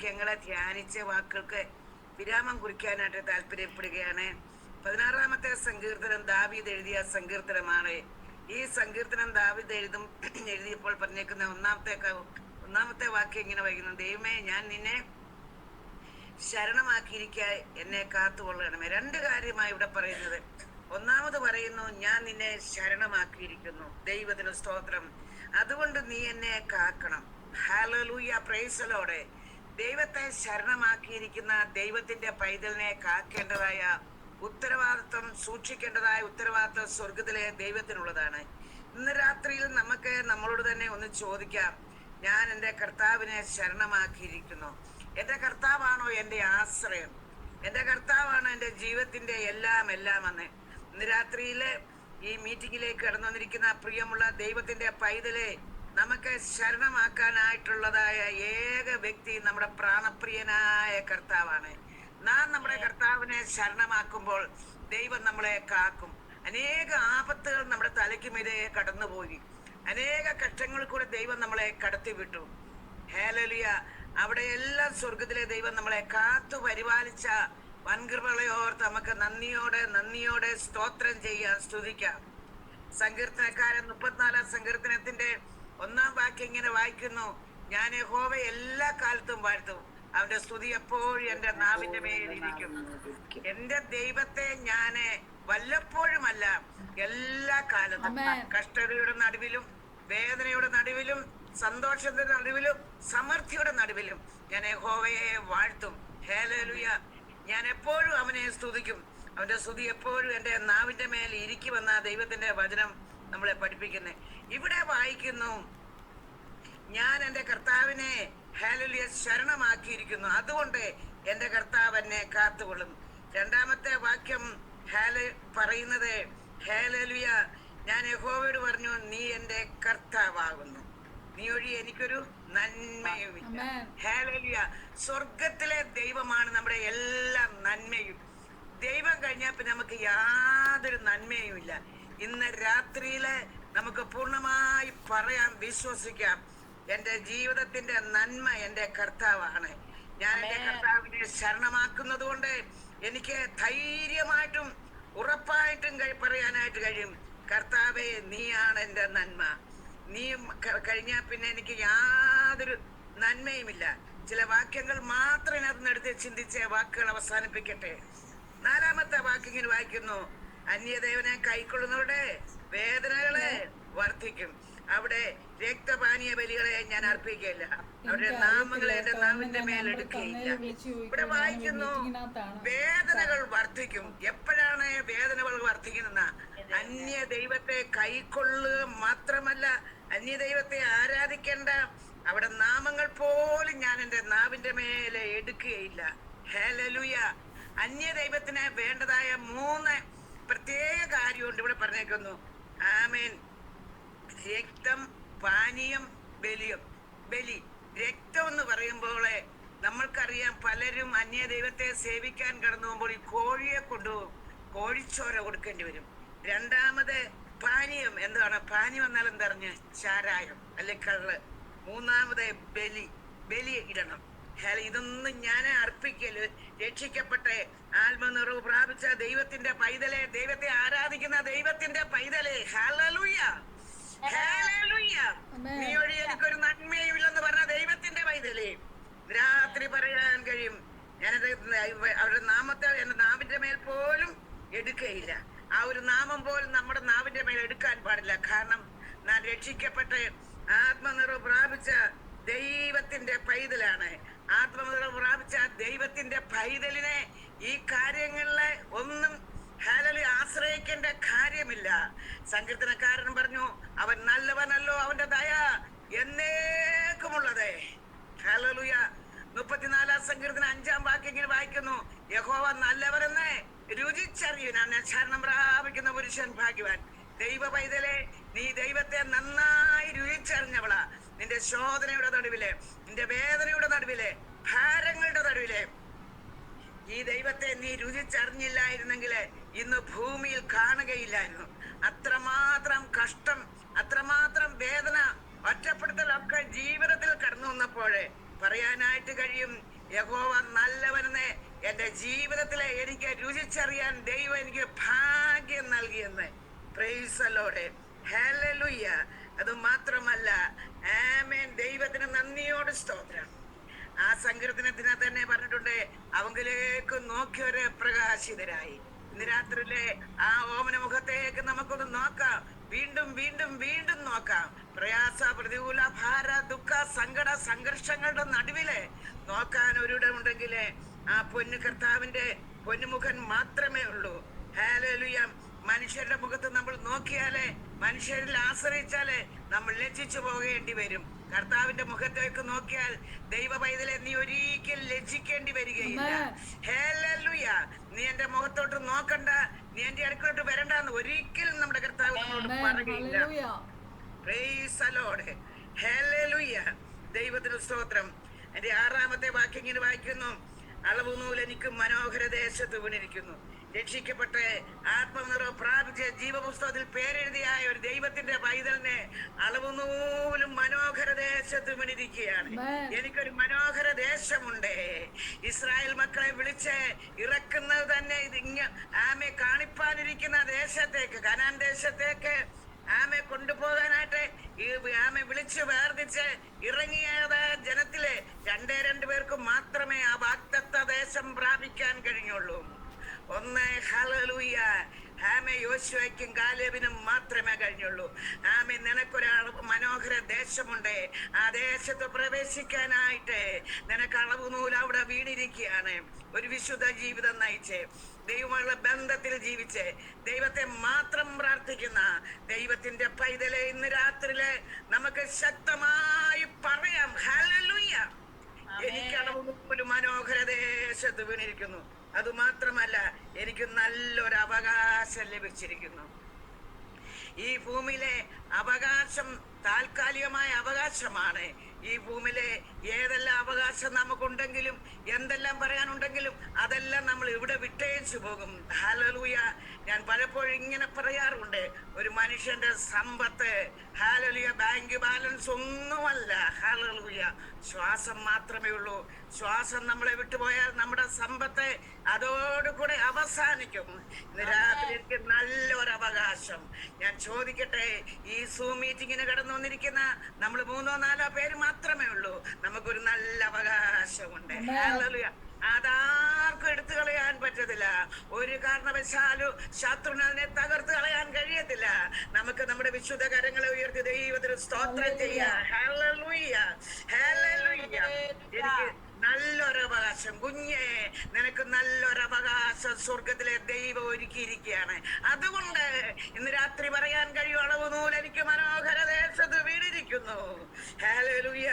വാക്യങ്ങളെ ധ്യാനിച്ച വാക്കുകൾക്ക് വിരാമം കുറിക്കാനായിട്ട് താല്പര്യപ്പെടുകയാണ്. 16-ാമത്തെ സങ്കീർത്തനം ദാവീദ് എഴുതിയ സങ്കീർത്തനമാണ്. ഈ സങ്കീർത്തനം ദാവീദ് എഴുതിയപ്പോൾ പറഞ്ഞേക്കുന്ന ഒന്നാമത്തെ വാക്യം ഇങ്ങനെ വായിക്കുന്നു: ദൈവമേ, ഞാൻ നിന്നെ ശരണമാക്കിയിരിക്ക, എന്നെ കാത്തുകൊള്ളണമേ. രണ്ട് കാര്യമായി ഇവിടെ പറയുന്നത്. ഒന്നാമത് പറയുന്നു, ഞാൻ നിന്നെ ശരണമാക്കിയിരിക്കുന്നു. ദൈവത്തിന് സ്തോത്രം. അതുകൊണ്ട് നീ എന്നെ കാക്കണം. Hallelujah, praise the lord. ദൈവത്തെ ശരണമാക്കിയിരിക്കുന്ന ദൈവത്തിന്റെ പൈതലിനെ കാക്കേണ്ടതായ ഉത്തരവാദിത്വം, സൂക്ഷിക്കേണ്ടതായ ഉത്തരവാദിത്വം സ്വർഗത്തിലെ ദൈവത്തിനുള്ളതാണ്. ഇന്ന് രാത്രിയിൽ നമുക്ക് നമ്മളോട് തന്നെ ഒന്ന് ചോദിക്കാം: ഞാൻ എൻ്റെ കർത്താവിനെ ശരണമാക്കിയിരിക്കുന്നു. എൻ്റെ കർത്താവാണോ എൻ്റെ ആശ്രയം? എൻ്റെ കർത്താവാണ് എൻ്റെ ജീവിതത്തിന്റെ എല്ലാം എന്ന്. ഇന്ന് രാത്രിയില് ഈ മീറ്റിംഗിലേക്ക് കടന്നു വന്നിരിക്കുന്ന പ്രിയമുള്ള ദൈവത്തിന്റെ പൈതലെ, നമുക്ക് ശരണമാക്കാനായിട്ടുള്ളതായ ഏക വ്യക്തി നമ്മുടെ പ്രാണപ്രിയനായ കർത്താവാണ്. നാം നമ്മുടെ കർത്താവിനെ ശരണമാക്കുമ്പോൾ ദൈവം നമ്മളെ കാക്കും. അനേക ആപത്തുകൾ നമ്മുടെ തലയ്ക്ക് മീതെ കടന്നുപോയി. അനേക കഷ്ടങ്ങളിൽ കൂടെ ദൈവം നമ്മളെ കടത്തിവിട്ടു. ഹല്ലേലൂയ. അവിടെ എല്ലാം സ്വർഗത്തിലെ ദൈവം നമ്മളെ കാത്തു പരിപാലിച്ച വൻകൃപകളെ ഓർത്ത് നമുക്ക് നന്ദിയോടെ സ്തോത്രം ചെയ്യാം, സ്തുതിക്കാം. സങ്കീർത്തനക്കാരൻ 34-ാം സങ്കീർത്തനത്തിന്റെ 1-ാം വാക്യം ഇങ്ങനെ വായിക്കുന്നു: ഞാൻ യഹോവയെ എല്ലാ കാലത്തും വാഴ്ത്തും, അവന്റെ സ്തുതി എപ്പോഴും എന്റെ നാവിന്റെ മേലിരിക്കും. എന്റെ ദൈവത്തെ ഞാന് വല്ലപ്പോഴുമല്ല, എല്ലാ കാലത്തും, കഷ്ടതയുടെ നടുവിലും വേദനയുടെ നടുവിലും സന്തോഷത്തിന്റെ നടുവിലും സമൃദ്ധിയുടെ നടുവിലും ഞാൻ യഹോവയെ വാഴ്ത്തും. ഹല്ലേലൂയ. ഞാൻ എപ്പോഴും അവനെ സ്തുതിക്കും, അവന്റെ സ്തുതി എപ്പോഴും എന്റെ നാവിന്റെ മേൽ ഇരിക്കുമെന്ന ദൈവത്തിന്റെ വചനം നമ്മളെ പഠിപ്പിക്കുന്നത്. ഇവിടെ വായിക്കുന്നു, ഞാൻ എൻ്റെ കർത്താവിനെ ഹല്ലേലൂയ ശരണമാക്കിയിരിക്കുന്നു, അതുകൊണ്ട് എൻ്റെ കർത്താവ് എന്നെ കാത്തുകൊള്ളും. 2-ാമത്തെ വാക്യം പറയുന്നത്, ഹല്ലേലൂയ, ഞാൻ യഹോവയോട് പറഞ്ഞു, നീ എൻ്റെ കർത്താവാകുന്നു, നീ ഒഴി എനിക്കൊരു നന്മയുമില്ല. ഹല്ലേലൂയ. സ്വർഗത്തിലെ ദൈവമാണ് നമ്മുടെ എല്ലാ നന്മയും. ദൈവം കഴിഞ്ഞാൽ പിന്നെ നമുക്ക് യാതൊരു നന്മയും ഇല്ല. ഇന്ന് രാത്രിയില് നമുക്ക് പൂർണ്ണമായി പറയാം, വിശ്വസിക്കാം, എന്റെ ജീവിതത്തിന്റെ നന്മ എന്റെ കർത്താവാണ്. ഞാൻ എന്റെ കർത്താവിനെ ശരണമാക്കുന്നത് കൊണ്ട് എനിക്ക് ധൈര്യമായിട്ടും ഉറപ്പായിട്ടും പറയാനായിട്ട് കഴിയും, കർത്താവേ, നീയാണ് എന്റെ നന്മ. നീ കഴിഞ്ഞാൽ പിന്നെ എനിക്ക് യാതൊരു നന്മയുമില്ല. ചില വാക്യങ്ങൾ മാത്രം ഇതിനകത്ത് ചിന്തിച്ച് വാക്കുകൾ അവസാനിപ്പിക്കട്ടെ. 4-ാമത്തെ വാക്യം ഇങ്ങനെ വായിക്കുന്നു: അന്യദേവനെ കൈക്കൊള്ളുന്നവരുടെ വേദനകളെ വർദ്ധിക്കും. അവിടെ രക്തപാനീയ ബലികളെ ഞാൻ അർപ്പിക്കുകയില്ല, അവരുടെ നാമങ്ങളെ എന്റെ നാവിന്റെ മേലെടുക്കുകയില്ല. ഇവിടെ വായിക്കുന്നു, വേദനകൾ വർദ്ധിക്കും. എപ്പോഴാണ് വേദനകൾ വർദ്ധിക്കുന്ന? അന്യ ദൈവത്തെ കൈക്കൊള്ളുക മാത്രമല്ല, അന്യ ദൈവത്തെ ആരാധിക്കേണ്ട അവിടെ നാമങ്ങൾ പോലും ഞാൻ എന്റെ നാവിന്റെ മേലെ എടുക്കുകയില്ല. ഹല്ലേലൂയ. അന്യ ദൈവത്തിന് വേണ്ടതായ 3 പ്രത്യേക കാര്യമുണ്ട് ഇവിടെ പറഞ്ഞേക്കുന്നു. ആമേൻ. രക്തം, പാനീയം, ബലി. രക്തം എന്ന് പറയുമ്പോൾ നമ്മൾക്കറിയാം, പലരും അന്യ ദൈവത്തെ സേവിക്കാൻ കടന്നു പോകുമ്പോൾ ഈ കോഴിയെ കൊണ്ടുപോകും, കോഴിച്ചോര കൊടുക്കേണ്ടി വരും. 2-ാമത് പാനീയം. എന്താണ് പാനീയം എന്നാൽ? എന്തറിഞ്ഞ് ചാരായം അല്ലെ കള്ള്. 3-ാമത് ബലി ഇടണം. ഇതൊന്നും ഞാൻ അർപ്പിക്കല്. രക്ഷിക്കപ്പെട്ട ആത്മനിറവ് പ്രാപിച്ച ദൈവത്തിന്റെ പൈതലെ, ദൈവത്തെ ആരാധിക്കുന്ന ദൈവത്തിന്റെ പൈതലെ, ഹല്ലേലൂയ, ഹല്ലേലൂയ, നീ ഒഴി എനിക്കൊരു നന്മയുമില്ലെന്ന് പറഞ്ഞ ദൈവത്തിന്റെ പൈതലെ, രാത്രി പറയാൻ കഴിയും, ഞാനത് അവരുടെ നാമത്തെ എന്റെ നാവിന്റെ മേൽ പോലും എടുക്കുകയില്ല. ആ ഒരു നാമം പോലും നമ്മുടെ നാവിന്റെ മേൽ എടുക്കാൻ പാടില്ല. കാരണം ഞാൻ രക്ഷിക്കപ്പെട്ട ആത്മനിറവ് പ്രാപിച്ച ദൈവത്തിന്റെ പൈതലാണ്. ആത്മനിറവ് പ്രാപിച്ച ദൈവത്തിന്റെ പൈതലിനെ ഈ കാര്യങ്ങളിലെ ഒന്നും ഹല്ലേലൂയ ആശ്രയിക്കേണ്ട കാര്യമില്ല. സങ്കീർത്തനക്കാരൻ പറഞ്ഞു, അവൻ നല്ലവനല്ലോ, അവന്റെ ദയ എന്നേക്കുമുള്ളത്. ഹല്ലേലൂയ. 34-ാം സങ്കീർത്തനം 5-ാം വാക്യം ഇങ്ങനെ വായിക്കുന്നു: യഹോവ നല്ലവരെന്ന് രുചിച്ചറിയുവാൻ ശരണം പ്രാപിക്കുന്ന പുരുഷൻ ഭാഗ്യവാൻ. ദൈവ പൈതലെ, നീ ദൈവത്തെ നന്നായി രുചിച്ചറിഞ്ഞവളാ. നിന്റെ ശോധനയുടെ നടുവിലെ, നിന്റെ വേദനയുടെ നടുവിലെ, ഭാരങ്ങളുടെ നടുവിലെ ഈ ദൈവത്തെ നീ രുചിച്ചറിഞ്ഞില്ലായിരുന്നെങ്കിൽ ഇന്ന് ഭൂമിയിൽ കാണുകയില്ലായിരുന്നു. അത്രമാത്രം കഷ്ടം, അത്രമാത്രം വേദന, ഒറ്റപ്പെടുത്തലൊക്കെ ജീവിതത്തിൽ കടന്നു വന്നപ്പോഴേ പറയാനായിട്ട് കഴിയും, യഹോവ നല്ലവനെന്ന് എന്റെ ജീവിതത്തിലെ എനിക്ക് രുചിച്ചറിയാൻ ദൈവം എനിക്ക് ഭാഗ്യം നൽകിയെന്ന്. Price the Lord, hallelujah. അത് മാത്രമല്ല, ആമേൻ, ദൈവത്തിന് നന്ദിയോട് സ്തോത്രം. ആ സങ്കീർത്തനത്തിന് തന്നെ പറഞ്ഞിട്ടുണ്ട്, അവങ്കിലേക്ക് നോക്കിയവരെ പ്രകാശിതരായി. ഇന്ന് രാത്രിയിലെ ആ ഓമന മുഖത്തേക്ക് നമുക്കൊന്ന് നോക്കാം, വീണ്ടും വീണ്ടും വീണ്ടും നോക്കാം. പ്രയാസ, പ്രതികൂല, ഭാര, ദുഃഖ, സങ്കട, സംഘർഷങ്ങളുടെ നടുവില് നോക്കാൻ ഒരിടമുണ്ടെങ്കിൽ ആ പൊന്നു കർത്താവിന്റെ പൊന്നുമുഖൻ മാത്രമേ ഉള്ളൂ. ഹല്ലേലൂയ. മനുഷ്യരുടെ മുഖത്ത് നമ്മൾ നോക്കിയാലേ, മനുഷ്യരിൽ ആശ്രയിച്ചാലേ നമ്മൾ ലജ്ജിച്ചു പോകേണ്ടി വരും. കർത്താവിന്റെ മുഖത്തേക്ക് നോക്കിയാൽ ദൈവ പൈതലെ നീ ഒരിക്കലും ലജ്ജിക്കേണ്ടി വരികയില്ല. ഹല്ലേലൂയ. നീ എന്റെ മുഖത്തോട്ട് നോക്കണ്ട, നീ എന്റെ അടുക്കലോട്ട് വരണ്ടെന്ന് ഒരിക്കലും നമ്മുടെ കർത്താവ് നമ്മളോട് പറയുകയില്ല. Price the Lord, hallelujah. ദൈവത്തിന് സ്തോത്രം. എന്റെ 6-ാമത്തെ വാക്യം ഇങ്ങനെ വായിക്കുന്നു, അളവുനൂൽ എനിക്ക് മനോഹര ദേശത്ത് വീണിരിക്കുന്നു. രക്ഷിക്കപ്പെട്ട് ആത്മനിറവ് പ്രാപിച്ച് ജീവപുസ്തകത്തിൽ പേരെഴുതിയായ ഒരു ദൈവത്തിന്റെ പൈതലിനെ അളവുനൂലും മനോഹര ദേശത്ത് വീണിരിക്കുകയാണ്. എനിക്കൊരു മനോഹര ദേശമുണ്ട്. ഇസ്രായേൽ മക്കളെ വിളിച്ച് ഇറക്കുന്നത് തന്നെ ആമെ കാണിപ്പാനിരിക്കുന്ന ദേശത്തേക്ക്, കനാൻ ദേശത്തേക്ക് ആമെ കൊണ്ടുപോകാനായിട്ട് ആമെ വിളിച്ച് വേർതിച്ച് ഇറങ്ങിയത് ജനത്തിലെ 2 പേർക്ക് മാത്രമേ ആ വാഗ്ദത്ത ദേശം പ്രാപിക്കാൻ കഴിഞ്ഞുള്ളൂ. ഒന്ന്, ഹല്ലേലൂയ, ആമേ, യോശുവയ്ക്കും കാലേബിനും മാത്രമേ കഴിഞ്ഞുള്ളൂ. ആമേ, നിനക്കൊരാൾ മനോഹര ദേശമുണ്ട്. ആ ദേശത്ത് പ്രവേശിക്കാനായിട്ട് നിനക്ക് അളവുനൂൽ അവിടെ വീണിരിക്കുകയാണ്. ഒരു വിശുദ്ധ ജീവിതം നയിച്ച് ദൈവമുള്ള ബന്ധത്തിൽ ജീവിച്ച് ദൈവത്തെ മാത്രം പ്രാർത്ഥിക്കുന്ന ദൈവത്തിന്റെ പൈതലെ ഇന്ന് രാത്രിയില് നമുക്ക് ശക്തമായി പറയാം, ഹല്ലേലൂയ, എനിക്ക് അളവുനൂൽ മനോഹര ദേശത്ത് വീണിരിക്കുന്നു. അതുമാത്രമല്ല, എനിക്ക് നല്ലൊരു അവകാശം ലഭിച്ചിരിക്കുന്നു. ഈ ഭൂമിയിലെ അവകാശം താൽക്കാലികമായ അവകാശമാണ്. ഈ ഭൂമിയിലെ ഏതെല്ലാം അവകാശം നമുക്കുണ്ടെങ്കിലും എന്തെല്ലാം പറയാനുണ്ടെങ്കിലും അതെല്ലാം നമ്മൾ ഇവിടെ വിട്ടേച്ചു പോകും. ഹല്ലേലൂയ. ഞാൻ പലപ്പോഴും ഇങ്ങനെ പറയാറുണ്ട്, ഒരു മനുഷ്യന്റെ സമ്പത്ത്, ഹല്ലേലൂയ, ബാങ്ക് ബാലൻസ് ഒന്നുമല്ല. ഹല്ലേലൂയ, ശ്വാസം മാത്രമേ ഉള്ളൂ. ശ്വാസം നമ്മളെ വിട്ടുപോയാൽ നമ്മുടെ സമ്പത്ത് അതോടുകൂടെ അവസാനിക്കും. ഇന്ന് രാത്രി എനിക്ക് നല്ലൊരു അവകാശം. ഞാൻ ചോദിക്കട്ടെ, ഈ സൂം മീറ്റിങ്ങിന് കടന്നു വന്നിരിക്കുന്ന നമ്മൾ 3-4 പേര് മാത്രമേ ഉള്ളൂ. നമുക്കൊരു നല്ല അവകാശമുണ്ട്. ഹല്ലേലൂയ. അതാർക്കും എടുത്തു കളയാൻ പറ്റത്തില്ല. ഒരു കാരണവശാലും ശത്രുവിനെ അതിനെ തകർത്ത് കളയാൻ കഴിയത്തില്ല. നമുക്ക് നമ്മുടെ വിശുദ്ധ കരങ്ങളെ ഉയർത്തി ദൈവത്തിന് സ്തോത്രം ചെയ്യാം. Hallelujah, hallelujah. എനിക്ക് നല്ലൊരു അവകാശം, കുഞ്ഞേ, നിനക്ക് നല്ലൊരു അവകാശം സ്വർഗത്തിലെ ദൈവം ഒരുക്കിയിരിക്കുകയാണ്. അതുകൊണ്ട് ഇന്ന് രാത്രി പറയാൻ കഴിയും, അളവുനൂൽ എനിക്ക് മനോഹര ദേശത്ത് വീണിരിക്കുന്നു. ഹല്ലേലൂയ.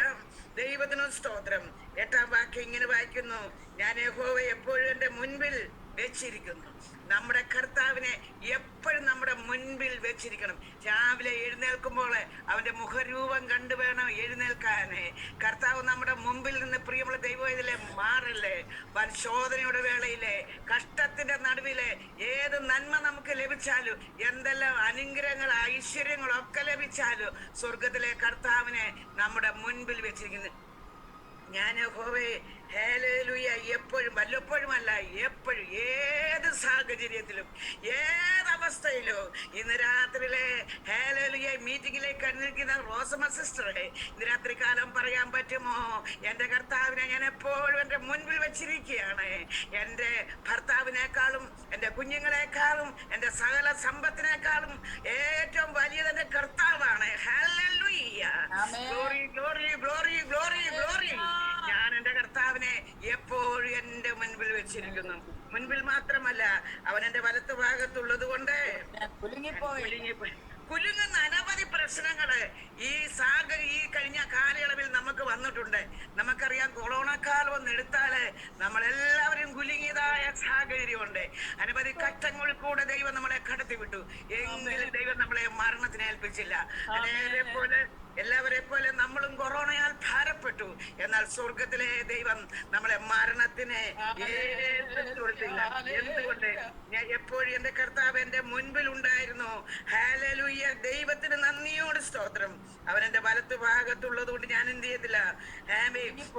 ദൈവത്തിന് സ്തോത്രം. 8-ാം വാക്യം ഇങ്ങനെ വായിക്കുന്നു, ഞാൻ യഹോവയെ എപ്പോഴും എന്റെ മുൻപിൽ വെച്ചിരിക്കുന്നു. നമ്മുടെ കർത്താവിനെ എപ്പോഴും നമ്മുടെ മുൻപിൽ വെച്ചിരിക്കണം. രാവിലെ എഴുന്നേൽക്കുമ്പോൾ അവന്റെ മുഖരൂപം കണ്ടു വേണം എഴുന്നേൽക്കാന്. കർത്താവ് നമ്മുടെ മുമ്പിൽ നിന്ന്, പ്രിയമുള്ള ദൈവം, ഇതിലെ മാറല്ലേ, പരിശോധനയുടെ വേളയിലെ, കഷ്ടത്തിന്റെ നടുവിലെ ഏത് നന്മ നമുക്ക് ലഭിച്ചാലും, എന്തെല്ലാം അനുഗ്രഹങ്ങൾ ഐശ്വര്യങ്ങളൊക്കെ ലഭിച്ചാലും സ്വർഗത്തിലെ കർത്താവിനെ നമ്മുടെ മുൻപിൽ വെച്ചിരിക്കുന്നു. ഞാൻ യഹോവേ, ഹല്ലേലൂയ, എപ്പോഴും, വല്ലപ്പോഴുമല്ല, എപ്പോഴും, ഏത് സാഹചര്യത്തിലും, ഏതവസ്ഥയിലും. ഇന്ന് രാത്രിയിലെ ഹല്ലേലൂയ മീറ്റിംഗിലേക്ക് കണ്ടിരിക്കുന്ന റോസമ്മ സിസ്റ്ററെ ഇന്ന് രാത്രി കാലം പറയാൻ പറ്റുമോ, എന്റെ കർത്താവിനെ ഞാൻ എപ്പോഴും എന്റെ മുൻപിൽ വെച്ചിരിക്കുകയാണ്. എന്റെ ഭർത്താവിനേക്കാളും എന്റെ കുഞ്ഞുങ്ങളെക്കാളും എന്റെ സകല സമ്പത്തിനേക്കാളും ഏറ്റവും വലിയത് എന്റെ കർത്താവാണ്. Hallelujah, glory glory glory glory glory. ഞാൻ എന്റെ കർത്താവിനെ എപ്പോഴും എന്റെ മുൻപിൽ വെച്ചിരിക്കുന്നു. മുൻപിൽ മാത്രമല്ല, അവൻ എന്റെ വലത്ത് ഭാഗത്തുള്ളത് കൊണ്ട് കുലുങ്ങുന്ന അനവധി പ്രശ്നങ്ങള് ഈ കഴിഞ്ഞ കാലയളവിൽ നമുക്ക് വന്നിട്ടുണ്ട്. നമുക്കറിയാം, കൊറോണ കാലം ഒന്ന് എടുത്താല് നമ്മളെല്ലാവരും കുലുങ്ങിയതായ സാഹചര്യമുണ്ട്. അനവധി കഷ്ടങ്ങൾ കൂടെ ദൈവം നമ്മളെ കടത്തിവിട്ടു. എങ്കിലും ദൈവം നമ്മളെ മരണത്തിന് ഏൽപ്പിച്ചില്ല. അതേപോലെ എല്ലാവരെ പോലെ നമ്മളും കൊറോണയാൽ ഭാരപ്പെട്ടു. എന്നാൽ സ്വർഗത്തിലെ ദൈവം നമ്മളെ മരണത്തിന് കൊടുത്തില്ല. എന്തുകൊണ്ട്? ഞാൻ എപ്പോഴും എന്റെ കർത്താവ് എന്റെ മുൻപിൽ ഉണ്ടായിരുന്നു. ഹല്ലേലൂയ. ദൈവത്തിന് നന്ദിയോട് സ്തോത്രം. അവൻ എന്റെ വലത്ത് ഭാഗത്തുള്ളത് കൊണ്ട് ഞാൻ എന്ത് ചെയ്തില്ല.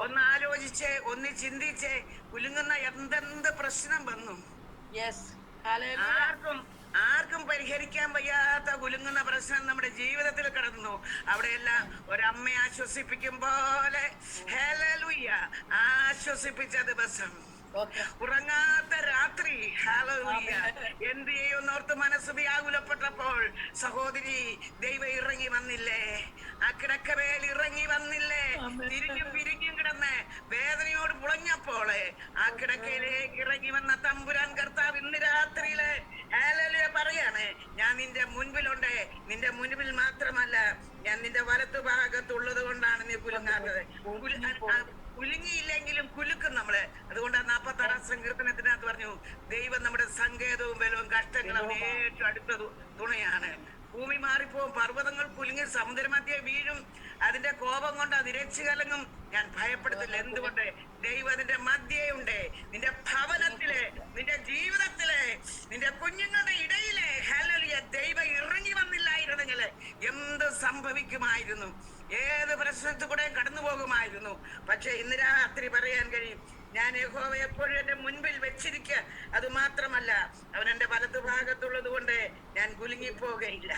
ഒന്ന് ആലോചിച്ചേ, ഒന്ന് ചിന്തിച്ചേ, കുലുങ്ങുന്ന എന്തെന്ത് പ്രശ്നം വന്നു. ആർക്കും പരിഹരിക്കാൻ വയ്യാത്ത കുലുങ്ങുന്ന പ്രശ്നം നമ്മുടെ ജീവിതത്തിൽ കടന്നു. അവിടെയെല്ലാം ഒരമ്മ ആശ്വസിപ്പിക്കും പോലെ ഹല്ലേലൂയ ആശ്വസിപ്പിച്ച ദിവസം, ഉറങ്ങാത്ത രാത്രി, ഹല്ലേലൂയ, എന്ത് ചെയ്യുന്നോർത്ത് മനസ്സ് വ്യാകുലപ്പെട്ടപ്പോൾ സഹോദരി ദൈവം ഇറങ്ങി വന്നില്ലേ? ആ കിടക്കവേൽ ഇറങ്ങി വന്നില്ലേ? തിരിഞ്ഞും പിരിഞ്ഞും കിടന്ന് വേദനയോട് പുളഞ്ഞപ്പോള് ആ കിടക്കയിലേക്ക് ഇറങ്ങി വന്ന തമ്പുരാൻ കർത്താവ് ഇന്ന് രാത്രിയില് ഹല്ലേലൂയ പറയാണ്, ഞാൻ നിന്റെ മുൻപിലുണ്ട്. നിന്റെ മുൻപിൽ മാത്രമല്ല, ഞാൻ നിന്റെ വലത്തു ഭാഗത്തുള്ളത് കൊണ്ടാണ് നീ കുലുങ്ങാത്തത്. കുലുങ്ങിയില്ലെങ്കിലും കുലുക്കും നമ്മള്. അതുകൊണ്ട് 46 സങ്കീർത്തനത്തിനകത്ത് പറഞ്ഞു, ദൈവം നമ്മുടെ സങ്കേതവും ബലവും, കഷ്ടങ്ങൾ അവന് ഏറ്റവും അടുത്ത തുണയാണ്. ഭൂമി മാറിപ്പോവും, പർവ്വതങ്ങൾ കുലുങ്ങി സമുദ്രമധ്യേ വീഴും, അതിന്റെ കോപം കൊണ്ട് അത് ഇരച്ചു കലങ്ങും, ഞാൻ ഭയപ്പെടുത്തില്ല. എന്തുകൊണ്ട്? ദൈവം അതിന്റെ മധ്യയുണ്ട്. നിന്റെ ഭവനത്തിലെ, നിന്റെ ജീവിതത്തിലെ, നിന്റെ കുഞ്ഞുങ്ങളുടെ ഇടയിലെ ഹല്ലേലൂയ ദൈവം ഇറങ്ങി വന്നില്ലായിരുന്നെങ്കിൽ എന്ത് സംഭവിക്കുമായിരുന്നു? ഏത് പ്രശ്നത്തിൽ കൂടെ കടന്നു പോകുമായിരുന്നു. പക്ഷെ ഇന്ന് രാത്രി പറയാൻ കഴിയും, ഞാൻ യഹോവ എപ്പോഴും എന്റെ മുൻപിൽ വെച്ചിരിക്കുക. അത് മാത്രമല്ല, അവൻ എന്റെ വലതു ഭാഗത്തുള്ളത് കൊണ്ട് ഞാൻ കുലുങ്ങിപ്പോകയില്ല.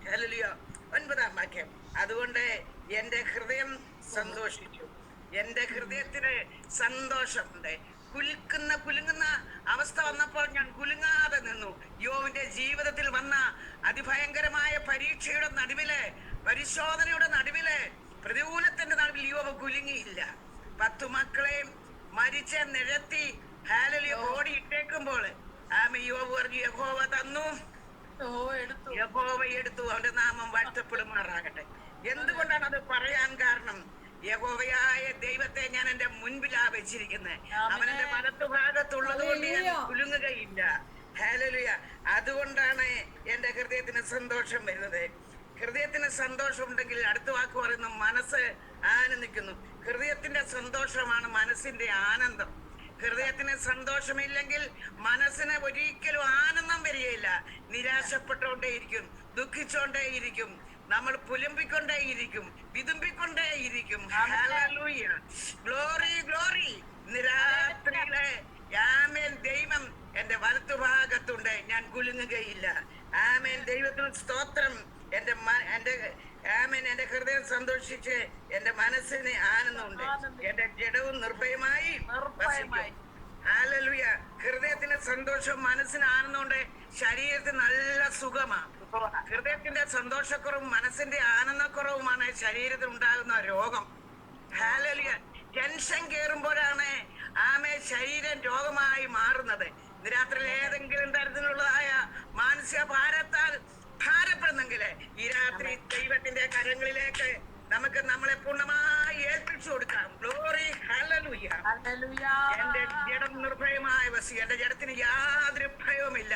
ഹല്ലേലൂയ. 9-ാം വാക്യം, അതുകൊണ്ട് എന്റെ ഹൃദയം സന്തോഷിച്ചു. എന്റെ ഹൃദയത്തിന് സന്തോഷമുണ്ട്. കുലുങ്ങുന്ന അവസ്ഥ വന്നപ്പോൾ ഞാൻ കുലുങ്ങാതെ നിന്നു. യോവിന്റെ ജീവിതത്തിൽ വന്ന അതിഭയങ്കരമായ പരീക്ഷയുടെ നടുവില്, പരിശോധനയുടെ നടുവില്, പ്രതികൂലത്തിന്റെ നടുവിൽ യോവ് കുലുങ്ങിയില്ല. 10 മക്കളെയും മരിച്ച നിരത്തി ഹല്ലേലൂയ ഓടി ഇട്ടേക്കുമ്പോൾ യോവ് പറഞ്ഞു, യഹോവ തന്നു, യഹോവ എടുത്തു, അവന്റെ നാമം വാഴ്ത്തപ്പെടുമാറാകട്ടെ. എന്തുകൊണ്ടാണ് അത് പറയാൻ കാരണം? യഹോവയായ ദൈവത്തെ ഞാൻ എന്റെ മുൻപിലാ വെച്ചിരിക്കുന്നത്. അവൻ എന്റെ വലത്തു ഭാഗത്തുള്ളത് കൊണ്ട് ഞാൻ കുലുങ്ങുകയില്ല. ഹല്ലേലൂയ. അതുകൊണ്ടാണ് എന്റെ ഹൃദയത്തിന് സന്തോഷം വരുന്നത്. ഹൃദയത്തിന് സന്തോഷം ഉണ്ടെങ്കിൽ അടുത്ത വാക്ക് പറയുന്നു, മനസ്സ് ആനന്ദിക്കുന്നു. ഹൃദയത്തിന്റെ സന്തോഷമാണ് മനസ്സിന്റെ ആനന്ദം. ഹൃദയത്തിന് സന്തോഷമില്ലെങ്കിൽ മനസ്സിന് ഒരിക്കലും ആനന്ദം വരികയില്ല. നിരാശപ്പെട്ടോണ്ടേയിരിക്കും, ദുഃഖിച്ചോണ്ടേയിരിക്കും, നമ്മൾ പുലമ്പിക്കൊണ്ടേയിരിക്കും, വിതുമ്പിക്കൊണ്ടേയിരിക്കും. ഹല്ലേലൂയ. Glory glory. ഇന്ന് രാത്രിയിലെ ആമേൻ, ദൈവം എന്റെ വലത്തു ഭാഗത്തുണ്ട്, ഞാൻ കുലുങ്ങുകയില്ല. ആമേൻ, ദൈവത്തിന് സ്തോത്രം. എന്റെ ഹൃദയം സന്തോഷിച്ച് എന്റെ മനസ്സിന് ആനന്ദമുണ്ട്. എന്റെ ജഡവും നിർഭയമായി ഹല്ലേലൂയ. ഹൃദയത്തിന് സന്തോഷം, മനസ്സിന് ആനന്ദമുണ്ട്, ശരീരത്തിന് നല്ല സുഖമാണ്. ഹൃദയത്തിന്റെ സന്തോഷക്കുറവും മനസ്സിന്റെ ആനന്ദക്കുറവുമാണ് ശരീരത്തിൽ ഉണ്ടാകുന്ന രോഗം. ഹല്ലേലൂയ. ടെൻഷൻ കയറുമ്പോഴാണ് ശരീരം രോഗമായി മാറുന്നത്. ഇന്ന് രാത്രിയിൽ ഏതെങ്കിലും തരത്തിലുള്ളതായ മാനസിക ഭാരത്താൽ ഭാരപ്പെടുന്നെങ്കിൽ ഈ രാത്രി ദൈവത്തിന്റെ കരങ്ങളിലേക്ക് നമുക്ക് നമ്മളെ പൂർണ്ണമായി ഏൽപ്പിച്ചു കൊടുക്കാം. ഗ്ലോറി. ഹല്ലേലൂയ. എന്റെ ജഡം നിർഭയമായ വസി. എന്റെ ജഡത്തിന് യാതൊരു ഭയവുമില്ല.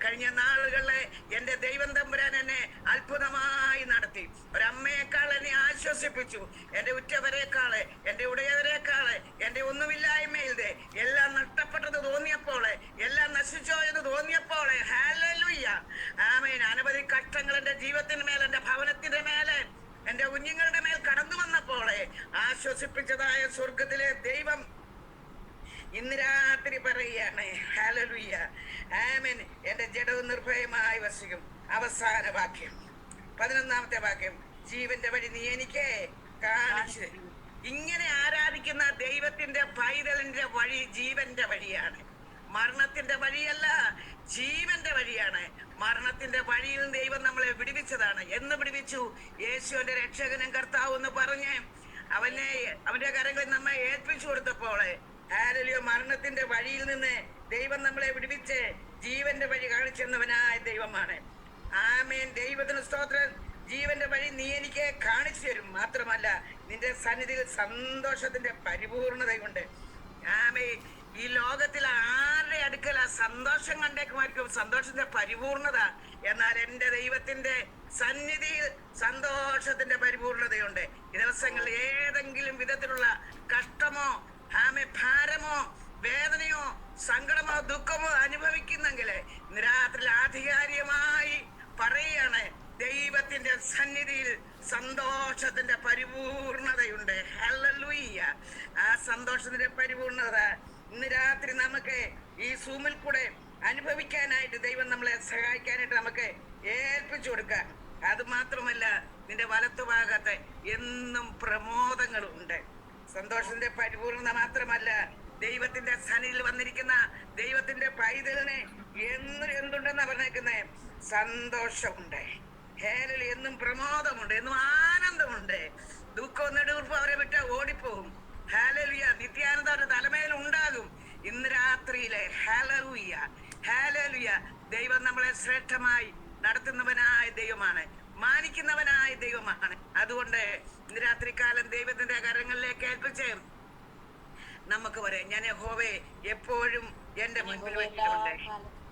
കഴിഞ്ഞ നാളുകളിലെ എന്റെ ദൈവം തമ്പുരാൻ എന്നെ അത്ഭുതമായി നടത്തി. ഒരമ്മയെക്കാൾ എന്നെ ആശ്വസിപ്പിച്ചു. എന്റെ ഉറ്റവരെക്കാള്, എന്റെ ഉടയവരെക്കാള്, എന്റെ ഒന്നുമില്ലായ്മയിലെ എല്ലാം നഷ്ടപ്പെട്ടത് തോന്നിയപ്പോള്, എല്ലാം നശിച്ചോ എന്ന് തോന്നിയപ്പോള്, ഹല്ലേലൂയ, ആമേൻ, അനവധി കഷ്ടങ്ങൾ എന്റെ ജീവിതത്തിന് മേൽ, എന്റെ ഭവനത്തിന്റെ മേലെ, എന്റെ കുഞ്ഞുങ്ങളുടെ മേൽ കടന്നു വന്നപ്പോളെ ആശ്വസിപ്പിച്ചതായ സ്വർഗത്തിലെ ദൈവം ഇന്ന് രാത്രി പറയുകയാണ്, ഹല്ലേലൂയ, ആമേൻ, എന്റെ ജഡവും നിർഭയമായി വസിക്കും. അവസാന വാക്യം, 11-ാമത്തെ വാക്യം, ജീവന്റെ വഴി നീ എനിക്ക് കാണിച്ചു തരും. ഇങ്ങനെ ആരാധിക്കുന്ന ദൈവത്തിന്റെ പൈതലിന്റെ വഴി ജീവന്റെ വഴിയാണ്. മരണത്തിന്റെ വഴിയല്ല, ജീവന്റെ വഴിയാണ്. മരണത്തിന്റെ വഴിയിൽ ദൈവം നമ്മളെ വിടുവിച്ചതാണ്. എന്ന് വിടുവിച്ചു? യേശുവിന്റെ രക്ഷകനും കർത്താവ് എന്ന് പറഞ്ഞ് അവന്റെ കരങ്ങളിൽ നമ്മെ ഏൽപ്പിച്ചു കൊടുത്തപ്പോൾ ഹല്ലേലൂയ, മരണത്തിന്റെ വഴിയിൽ നിന്ന് ദൈവം നമ്മളെ വിടുവിച്ച് ജീവന്റെ വഴി കാണിച്ചെന്നവനായ ദൈവമാണ്. ആമേൻ, ദൈവത്തിന് സ്തോത്രം. ജീവന്റെ വഴി നീ എനിക്ക് കാണിച്ചു തരും. മാത്രമല്ല നിന്റെ സന്നിധിയിൽ സന്തോഷത്തിന്റെ പരിപൂർണതയുണ്ട്. ആമേൻ. ഈ ലോകത്തിൽ ആരുടെ അടുക്കലാ സന്തോഷം കണ്ടേക്കുമായിരിക്കും, സന്തോഷത്തിന്റെ പരിപൂർണത. എന്നാൽ എന്റെ ദൈവത്തിന്റെ സന്നിധിയിൽ സന്തോഷത്തിന്റെ പരിപൂർണതയുണ്ട്. ഈ ദിവസങ്ങളിൽ ഏതെങ്കിലും വിധത്തിലുള്ള കഷ്ടമോ ഭാരമോ വേദനയോ സങ്കടമോ ദുഃഖമോ അനുഭവിക്കുന്നെങ്കിൽ ഇന്ന് രാത്രി ആധികാരികമായി പറയുകയാണ്, ദൈവത്തിന്റെ സന്നിധിയിൽ സന്തോഷത്തിന്റെ പരിപൂർണതയുണ്ട്. ഹല്ലേലൂയ. ആ സന്തോഷത്തിന്റെ പരിപൂർണത ഇന്ന് രാത്രി നമുക്ക് ഈ സൂമിൽ കൂടെ അനുഭവിക്കാനായിട്ട് ദൈവം നമ്മളെ സഹായിക്കാനായിട്ട് നമുക്ക് ഏൽപ്പിച്ചു കൊടുക്കാം. അത് മാത്രമല്ല, നിന്റെ വലത്തുഭാഗത്ത് എന്നും പ്രമോദങ്ങളുണ്ട്. സന്തോഷത്തിന്റെ പരിപൂർണത മാത്രമല്ല, ദൈവത്തിന്റെ സന്നിധിയിൽ വന്നിരിക്കുന്ന ദൈവത്തിന്റെ പൈതലിന് എന്തുണ്ടെന്നാ പറഞ്ഞേക്കുന്നേ? സന്തോഷമുണ്ട്. ഹേലിൽ എന്നും പ്രമോദമുണ്ട്, എന്നും ആനന്ദമുണ്ട്. ദുഃഖം നെടുവീർപ്പ് അവരെ വിട്ട് ഓടിപ്പോകും. ഹല്ലേലൂയ. നിത്യാനന്ദ അവരുടെ തലമേൽ ഉണ്ടാകും. ഇന്ന് രാത്രിയിലെ ഹല്ലേലൂയ, ഹല്ലേലൂയ. ദൈവം നമ്മളെ ശ്രേഷ്ഠമായി നടത്തുന്നവനായ ദൈവമാണ്, മാനിക്കുന്നവനായ ദൈവമാണ്. അതുകൊണ്ട് ഇന്ന് രാത്രികാലം ദൈവത്തിന്റെ കരങ്ങളിലേക്ക് ഏൽപ്പിച്ച് നമുക്ക് പറയാം, ഞാൻ യഹോവയെ എപ്പോഴും എന്റെ മുൻപിൽ വെച്ചിട്ടുണ്ട്.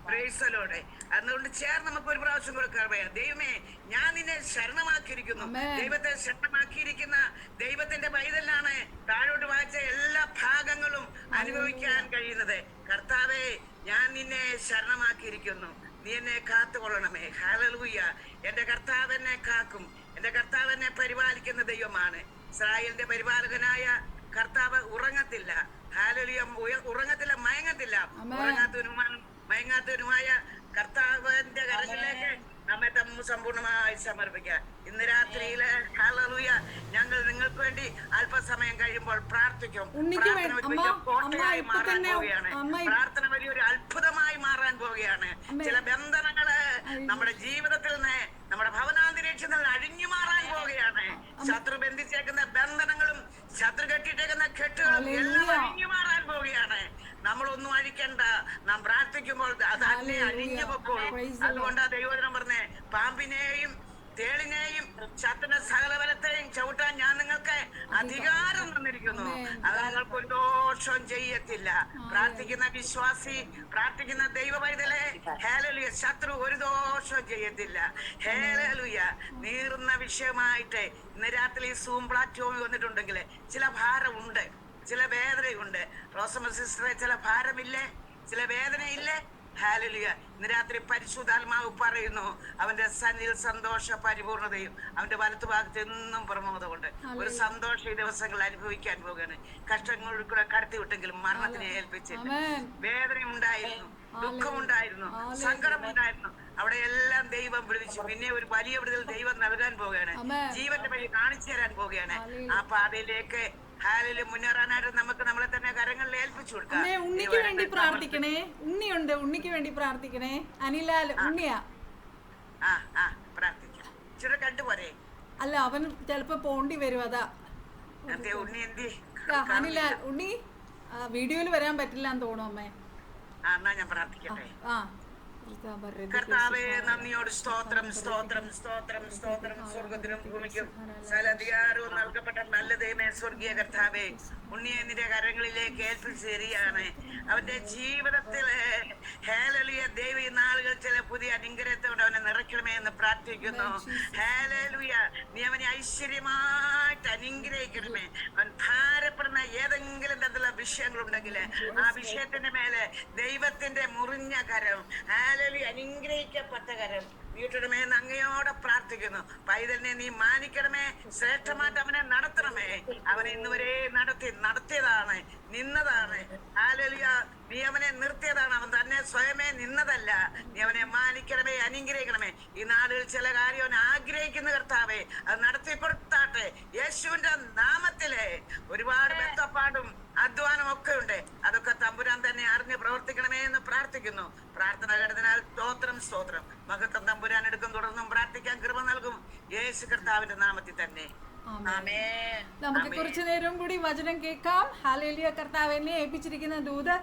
Price the Lord. അതുകൊണ്ട് ചേർന്ന് നമുക്ക് ഒരു പ്രാവശ്യം കൊടുക്കാൻ പറയാം, ദൈവമേ ഞാൻ നിന്നെ ശരണമാക്കിയിരിക്കുന്നു. ദൈവത്തെ ശരണമാക്കിയിരിക്കുന്ന ദൈവത്തിന്റെ പൈതലിനാണ് താഴോട്ട് വായിച്ച എല്ലാ ഭാഗങ്ങളും അനുഭവിക്കാൻ കഴിയുന്നത്. കർത്താവേ ഞാൻ നിന്നെ ശരണമാക്കിയിരിക്കുന്നു, നീ എന്നെ കാത്തുകൊള്ളണമേ. ഹല്ലേലൂയ. എന്റെ കർത്താവ് എന്നെ കാക്കും, എന്റെ കർത്താവ് എന്നെ പരിപാലിക്കുന്ന ദൈവമാണ്. ഇസ്രായേലിന്റെ പരിപാലകനായ കർത്താവ് ഉറങ്ങത്തില്ല. ഹല്ലേലൂയ. ഉറങ്ങത്തില്ല, മയങ്ങത്തില്ല. മയങ്ങാത്തവനുമായ കർത്താവിന്റെ കരങ്ങളിലേക്ക് നമ്മെ സമ്പൂർണമായി സമർപ്പിക്കാം. ഇന്ന് രാത്രിയില് ഹല്ലേലൂയ ഞങ്ങൾ നിങ്ങൾക്ക് വേണ്ടി അല്പസമയം കഴിയുമ്പോൾ പ്രാർത്ഥിക്കും. കോട്ടയായി മാറാൻ പോവുകയാണ്. പ്രാർത്ഥന വലിയൊരു അത്ഭുതമായി മാറാൻ പോവുകയാണ്. ചില ബന്ധനങ്ങള് നമ്മുടെ ജീവിതത്തിൽ നിന്ന്, നമ്മുടെ ഭവനാന്തരീക്ഷത്തിൽ നിന്ന് അഴിഞ്ഞു മാറാൻ പോവുകയാണ്. ശത്രു ബന്ധിച്ചേക്കുന്ന ബന്ധനങ്ങളും ശത്രു കെട്ടിട്ടേക്കുന്ന കെട്ടുകളും എല്ലാം അഴിഞ്ഞു മാറാൻ പോവുകയാണ്. നമ്മളൊന്നും അഴിക്കണ്ട, നാം പ്രാർത്ഥിക്കുമ്പോൾ അത് തന്നെ അഴിഞ്ഞു പൊക്കോളും. അതുകൊണ്ടാ ദൈവവചനം പറഞ്ഞേ, പാമ്പിനെയും തേളിനെയും ശത്രുവിന്റെ സകല ബലത്തെയും ചവിട്ടാൻ ഞാൻ നിങ്ങൾക്ക് അധികാരം തന്നിരിക്കുന്നു. അത് നിങ്ങൾക്ക് ഒരു ദോഷം ചെയ്യത്തില്ല. പ്രാർത്ഥിക്കുന്ന വിശ്വാസി, പ്രാർത്ഥിക്കുന്ന ദൈവ പൈതലേ, ഹല്ലേലൂയ, ശത്രു ഒരു ദോഷം ചെയ്യത്തില്ല. ഹല്ലേലൂയ. നീറുന്ന വിഷയമായിട്ട് ഇന്ന് രാത്രി സൂം പ്ലാറ്റ്ഫോമിൽ വന്നിട്ടുണ്ടെങ്കിൽ ചില ഭാരമുണ്ട്, ചില വേദനയുണ്ട്. റോസമ്മ സിസ്റ്ററെ, ചില ഭാരമില്ലേ? ചില വേദനയില്ലേ? ഹല്ലേലൂയ. ഇന്ന് രാത്രി പരിശുദ്ധാത്മാവ് പറയുന്നു, അവന്റെ സന്നിധിയിൽ സന്തോഷ പരിപൂർണതയും അവന്റെ വലത്തുഭാഗത്ത് എന്നും പ്രമോദമുണ്ട്. ഒരു സന്തോഷ ഈ ദിവസങ്ങൾ അനുഭവിക്കാൻ പോകുകയാണ്. കഷ്ടങ്ങളിൽ കൂടെ കടത്തിവിട്ടെങ്കിലും മരണത്തിനെ ഏൽപ്പിച്ചില്ല. വേദന ഉണ്ടായിരുന്നു, ദുഃഖമുണ്ടായിരുന്നു, സങ്കടമുണ്ടായിരുന്നു. അവിടെ എല്ലാം ദൈവം വിടുവിച്ചു. പിന്നെ ഒരു വലിയ വിടുതൽ ദൈവം നൽകാൻ പോവുകയാണ്. ജീവന്റെ വഴി കാണിച്ചു തരാൻ പോവുകയാണ്. ആ പാതയിലേക്ക് ഹാലില് മുന്നേറാനായിട്ട് നമുക്ക് നമ്മളെ തന്നെ കരങ്ങളിൽ ഏൽപ്പിച്ചു കൊടുക്കാം. ഉണ്ണിക്ക് വേണ്ടി പ്രാർത്ഥിക്കണേ. ഉണ്ണിയുണ്ട്, ഉണ്ണിക്ക് വേണ്ടി പ്രാർത്ഥിക്കണേ. അനിലാൽ ഉണ്ണിയാ. പ്രാർത്ഥിക്കാം. ഇച്ചിരി കണ്ടുപോരെ? അല്ല, അവൻ ചിലപ്പോ പോണ്ടി വരും, അതാ. ഉണ്ണി എന്തി? അനിലാൽ ഉണ്ണി വീഡിയോയിൽ വരാൻ പറ്റില്ലാന്ന് തോന്നുന്നു അമ്മേ. എന്നാ ഞാൻ പ്രാർത്ഥിക്കട്ടെ. കർത്താവേ, നന്ദിയോട് സ്തോത്രം, സ്തോത്രം, സ്തോത്രം, സ്തോത്രം. സ്വർഗത്തിനും ഭൂമിക്കും സകലധികാരവും നൽകപ്പെട്ട നല്ല ദൈവമേ, സ്വർഗീയ കർത്താവേ, ഉണ്ണിയെ നിന്റെ കരങ്ങളിലേക്ക് ഏൽപ്പിച്ചു തരികയാണ്. അവന്റെ ജീവിതത്തില് ഹല്ലേലൂയ ദൈവ ഈ നാളുകൾ ചില പുതിയ അനുഗ്രഹത്തോടെ അവനെ നിറയ്ക്കണമേ എന്ന് പ്രാർത്ഥിക്കുന്നു. ഹല്ലേലൂയ. നീ അവനെ ഐശ്വര്യമായിട്ട് അനുഗ്രഹിക്കണമേ. അവൻ ഭാരപ്പെടുന്ന ഏതെങ്കിലും തരത്തിലുള്ള വിഷയങ്ങളുണ്ടെങ്കിൽ ആ വിഷയത്തിന്റെ മേലെ ദൈവത്തിന്റെ മുറിഞ്ഞ കരം, അനുഗ്രഹിക്കപ്പെട്ട കരം വീട്ടിടമേന്ന് അങ്ങയോടെ പ്രാർത്ഥിക്കുന്നു. പൈതലിനെ നീ മാനിക്കണമേ, ശ്രേഷ്ഠമായിട്ട് അവനെ നടത്തണമേ. അവനെ ഇന്ന് വരെ നടത്തിയതാണ്, നിന്നതാണ്. ഹല്ലേലൂയ. നീ അവനെ നിർത്തിയതാണ്, അവൻ തന്നെ സ്വയമേ നിന്നതല്ല. നീ അവനെ മാനിക്കണമേ, അനുഗ്രഹിക്കണമേ. ഈ നാടുകളിൽ ചില കാര്യം അവൻ ആഗ്രഹിക്കുന്ന കർത്താവേ, അത് നടത്തി കൊടുത്താട്ടെ യേശുവിന്റെ നാമത്തിലെ. ഒരുപാട് ബന്ധപ്പാടും അധ്വാനം ഒക്കെ ഉണ്ട്, അതൊക്കെ തമ്പുരാൻ തന്നെ അറിഞ്ഞ് പ്രവർത്തിക്കണമേ എന്ന് പ്രാർത്ഥിക്കുന്നു. പ്രാർത്ഥന കേട്ടതിനാൽ സ്തോത്രം, സ്തോത്രം. മഹത്വം തമ്പുരാൻ എടുക്കും. തുടർന്നും പ്രാർത്ഥിക്കാൻ കൃപ നൽകും യേശു കർത്താവിന്റെ നാമത്തിൽ തന്നെ. നമുക്ക് കുറച്ചു നേരം കൂടി വചനം കേൾക്കാം. ഹല്ലേലൂയ. കർത്താവ് എന്നെ ഏൽപ്പിച്ചിരിക്കുന്ന ദൂത്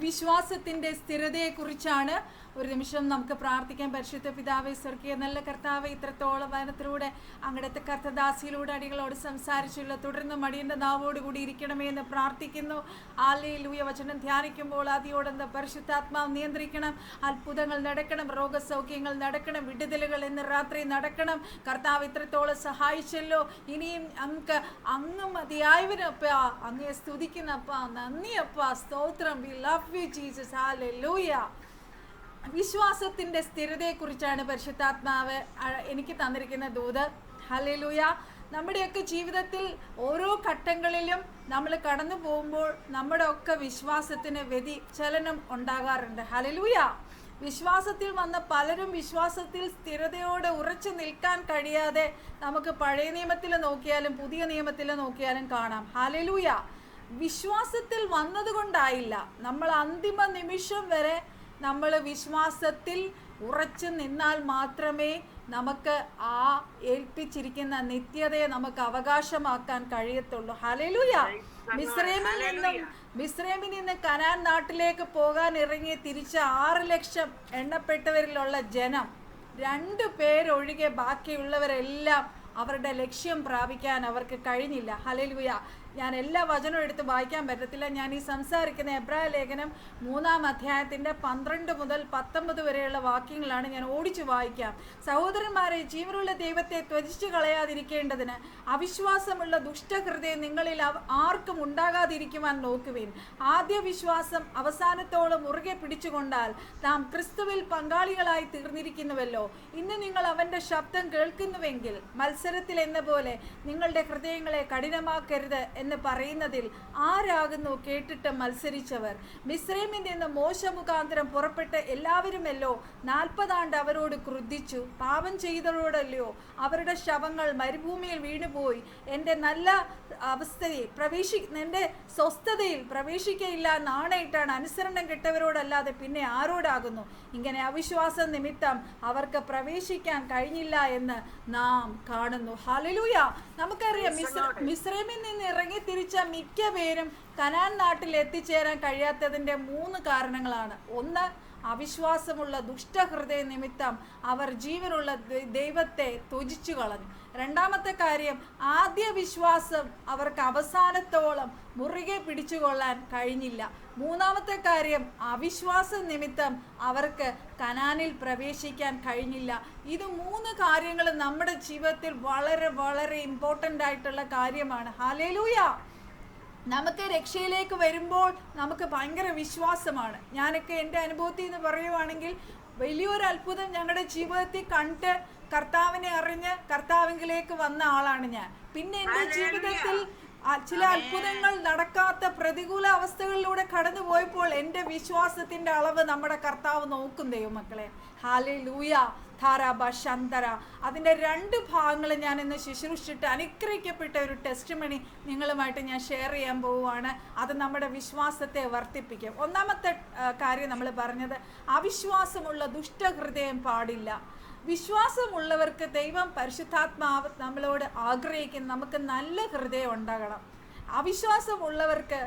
വിശ്വാസത്തിൻ്റെ സ്ഥിരതയെക്കുറിച്ചാണ് ഒരു നിമിഷം നമുക്ക് പ്രാർത്ഥിക്കാൻ. പരിശുദ്ധ പിതാവേ, സ്വർഗീയ നല്ല കർത്താവേ, ഇത്രത്തോളം വചനത്തിലൂടെ അങ്ങടത്തെ കർത്തദാസിയിലൂടെ അടികളോട് സംസാരിച്ചുള്ള തുടർന്ന് മടിയൻ്റെ നാവോടുകൂടി ഇരിക്കണമേ എന്ന് പ്രാർത്ഥിക്കുന്നു. ഹല്ലേലൂയ. വചനം ധ്യാനിക്കുമ്പോൾ ആദിയോടെന്ന് പരിശുദ്ധാത്മാവ് നിയന്ത്രിക്കണം. അത്ഭുതങ്ങൾ നടക്കണം, രോഗസൗഖ്യങ്ങൾ നടക്കണം, വിടുതലുകൾ ഇന്ന് രാത്രി നടക്കണം. കർത്താവ് ഇത്രത്തോളം സഹായിച്ചല്ലോ. ഇനിയും നമുക്ക് അങ്ങ് മതിയായവനപ്പ, അങ്ങയെ സ്തുതിക്കുന്നപ്പ, നന്ദിയപ്പ, സ്തോത്രം. We love you Jesus. Hallelujah. വിശ്വാസത്തിൻ്റെ സ്ഥിരതയെക്കുറിച്ചാണ് പരിശുദ്ധാത്മാവ് എനിക്ക് തന്നിരിക്കുന്ന ദൂത്. ഹല്ലേലൂയ. നമ്മുടെയൊക്കെ ജീവിതത്തിൽ ഓരോ ഘട്ടങ്ങളിലും നമ്മൾ കടന്നു പോകുമ്പോൾ നമ്മുടെ ഒക്കെ വിശ്വാസത്തിന് വ്യതിചലനം ഉണ്ടാകാറുണ്ട്. ഹല്ലേലൂയ. വിശ്വാസത്തിൽ വന്ന പലരും വിശ്വാസത്തിൽ സ്ഥിരതയോടെ ഉറച്ചു നിൽക്കാൻ കഴിയാതെ നമുക്ക് പഴയ നിയമത്തിൽ നോക്കിയാലും പുതിയ നിയമത്തിൽ നോക്കിയാലും കാണാം. ഹല്ലേലൂയ. വിശ്വാസത്തിൽ വന്നതുകൊണ്ടായില്ല, നമ്മൾ അന്തിമ നിമിഷം വരെ നമ്മൾ വിശ്വാസത്തിൽ ഉറച്ചു നിന്നാൽ മാത്രമേ നമുക്ക് ആ ഏൽപ്പിച്ചിരിക്കുന്ന നിത്യതയെ നമുക്ക് അവകാശമാക്കാൻ കഴിയത്തുള്ളൂ. ഹല്ലേലൂയ. മിസ്രൈമിൽ നിന്ന് കനാൻ നാട്ടിലേക്ക് പോകാൻ ഇറങ്ങി തിരിച്ച 6 ലക്ഷം എണ്ണപ്പെട്ടവരിലുള്ള ജനം 2 പേരൊഴികെ ബാക്കിയുള്ളവരെല്ലാം അവരുടെ ലക്ഷ്യം പ്രാപിക്കാൻ അവർക്ക് കഴിഞ്ഞില്ല. ഹല്ലേലൂയ. ഞാൻ എല്ലാ വചനവും എടുത്ത് വായിക്കാൻ പറ്റത്തില്ല. ഞാൻ ഈ സംസാരിക്കുന്ന എബ്രായ ലേഖനം 3-ാം അധ്യായത്തിൻ്റെ 12 മുതൽ 19 വരെയുള്ള വാക്യങ്ങളാണ് ഞാൻ ഓടിച്ചു വായിക്കാം. സഹോദരന്മാരെ, ജീവനുള്ള ദൈവത്തെ ത്യജിച്ചു കളയാതിരിക്കേണ്ടതിന് അവിശ്വാസമുള്ള ദുഷ്ടഹൃദയം നിങ്ങളിൽ ആർക്കും ഉണ്ടാകാതിരിക്കുവാൻ നോക്കുവിൻ. ആദ്യ വിശ്വാസം അവസാനത്തോളം മുറുകെ പിടിച്ചുകൊണ്ടാൽ നാം ക്രിസ്തുവിൽ പങ്കാളികളായി തീർന്നിരിക്കുന്നുവല്ലോ. ഇന്ന് നിങ്ങൾ അവൻ്റെ ശബ്ദം കേൾക്കുന്നുവെങ്കിൽ മത്സരത്തിൽ എന്ന പോലെ നിങ്ങളുടെ ഹൃദയങ്ങളെ കഠിനമാക്കരുത് എന്ന് പറയുന്നതിൽ ആരാകുന്നു കേട്ടിട്ട് മത്സരിച്ചവർ? മിസ്രൈമിൽ നിന്ന് മോശ മുഖാന്തരം പുറപ്പെട്ട എല്ലാവരുമല്ലോ 40 ആണ്ട് അവരോട് ക്രുദ്ധിച്ചു. പാപം ചെയ്തവരോടല്ലയോ അവരുടെ ശവങ്ങൾ മരുഭൂമിയിൽ വീണുപോയി. എൻ്റെ നല്ല എൻ്റെ സ്വസ്ഥതയിൽ പ്രവേശിക്കയില്ല നാണയിട്ടാണ് അനുസരണം കെട്ടവരോടല്ലാതെ പിന്നെ ആരോടാകുന്നു? ഇങ്ങനെ അവിശ്വാസം നിമിത്തം അവർക്ക് പ്രവേശിക്കാൻ കഴിഞ്ഞില്ല എന്ന് നാം കാണുന്നു. ഹല്ലേലൂയ. നമുക്കറിയാം, മിസ്രൈമിൽ നിന്ന് ഇറങ്ങി തിരിച്ച മിക്ക പേരും കനാൻ നാട്ടിൽ എത്തിച്ചേരാൻ കഴിയാത്തതിൻ്റെ 3 കാരണങ്ങളാണ്. ഒന്ന്, അവിശ്വാസമുള്ള ദുഷ്ടഹൃദയ നിമിത്തം അവർ ജീവനുള്ള ദൈവത്തെ ത്യജിച്ചു കളഞ്ഞു. രണ്ടാമത്തെ കാര്യം, ആദ്യ വിശ്വാസം അവർക്ക് അവസാനത്തോളം മുറുകെ പിടിച്ചുകൊള്ളാൻ കഴിഞ്ഞില്ല. മൂന്നാമത്തെ കാര്യം, അവിശ്വാസ നിമിത്തം അവർക്ക് കനാനിൽ പ്രവേശിക്കാൻ കഴിഞ്ഞില്ല. ഇത് 3 കാര്യങ്ങളും നമ്മുടെ ജീവിതത്തിൽ വളരെ വളരെ ഇമ്പോർട്ടൻ്റ് ആയിട്ടുള്ള കാര്യമാണ്. ഹല്ലേലൂയ. നമുക്ക് രക്ഷയിലേക്ക് വരുമ്പോൾ നമുക്ക് ഭയങ്കര വിശ്വാസമാണ്. ഞാനൊക്കെ എൻ്റെ അനുഭവത്തിൽ നിന്ന് പറയുവാണെങ്കിൽ വലിയൊരു അത്ഭുതം ഞങ്ങളുടെ ജീവിതത്തിൽ കണ്ട് കർത്താവിനെ അറിഞ്ഞ് കർത്താവിലേക്ക് വന്ന ആളാണ് ഞാൻ. പിന്നെ എൻ്റെ ജീവിതത്തിൽ ചില അത്ഭുതങ്ങൾ നടക്കാത്ത പ്രതികൂല അവസ്ഥകളിലൂടെ കടന്നു പോയപ്പോൾ എൻ്റെ വിശ്വാസത്തിൻ്റെ അളവ് നമ്മുടെ കർത്താവ് നോക്കും ദൈവമക്കളെ. ഹല്ലേലൂയ. ധാരാബ ശന്തര. അതിൻ്റെ 2 ഭാഗങ്ങൾ ഞാൻ ഇന്ന് ശുശ്രൂഷിച്ചിട്ട് അനുഗ്രഹിക്കപ്പെട്ട ഒരു ടെസ്റ്റ് മണി നിങ്ങളുമായിട്ട് ഞാൻ ഷെയർ ചെയ്യാൻ പോവുകയാണ്. അത് നമ്മുടെ വിശ്വാസത്തെ വർദ്ധിപ്പിക്കും. ഒന്നാമത്തെ കാര്യം നമ്മൾ പറഞ്ഞത്, അവിശ്വാസമുള്ള ദുഷ്ടഹൃദയം പാടില്ല. വിശ്വാസമുള്ളവർക്ക് ദൈവം പരിശുദ്ധാത്മാവ് നമ്മളോട് ആഗ്രഹിക്കും നമുക്ക് നല്ല ഹൃദയം ഉണ്ടാകണം. അവിശ്വാസമുള്ളവർക്ക്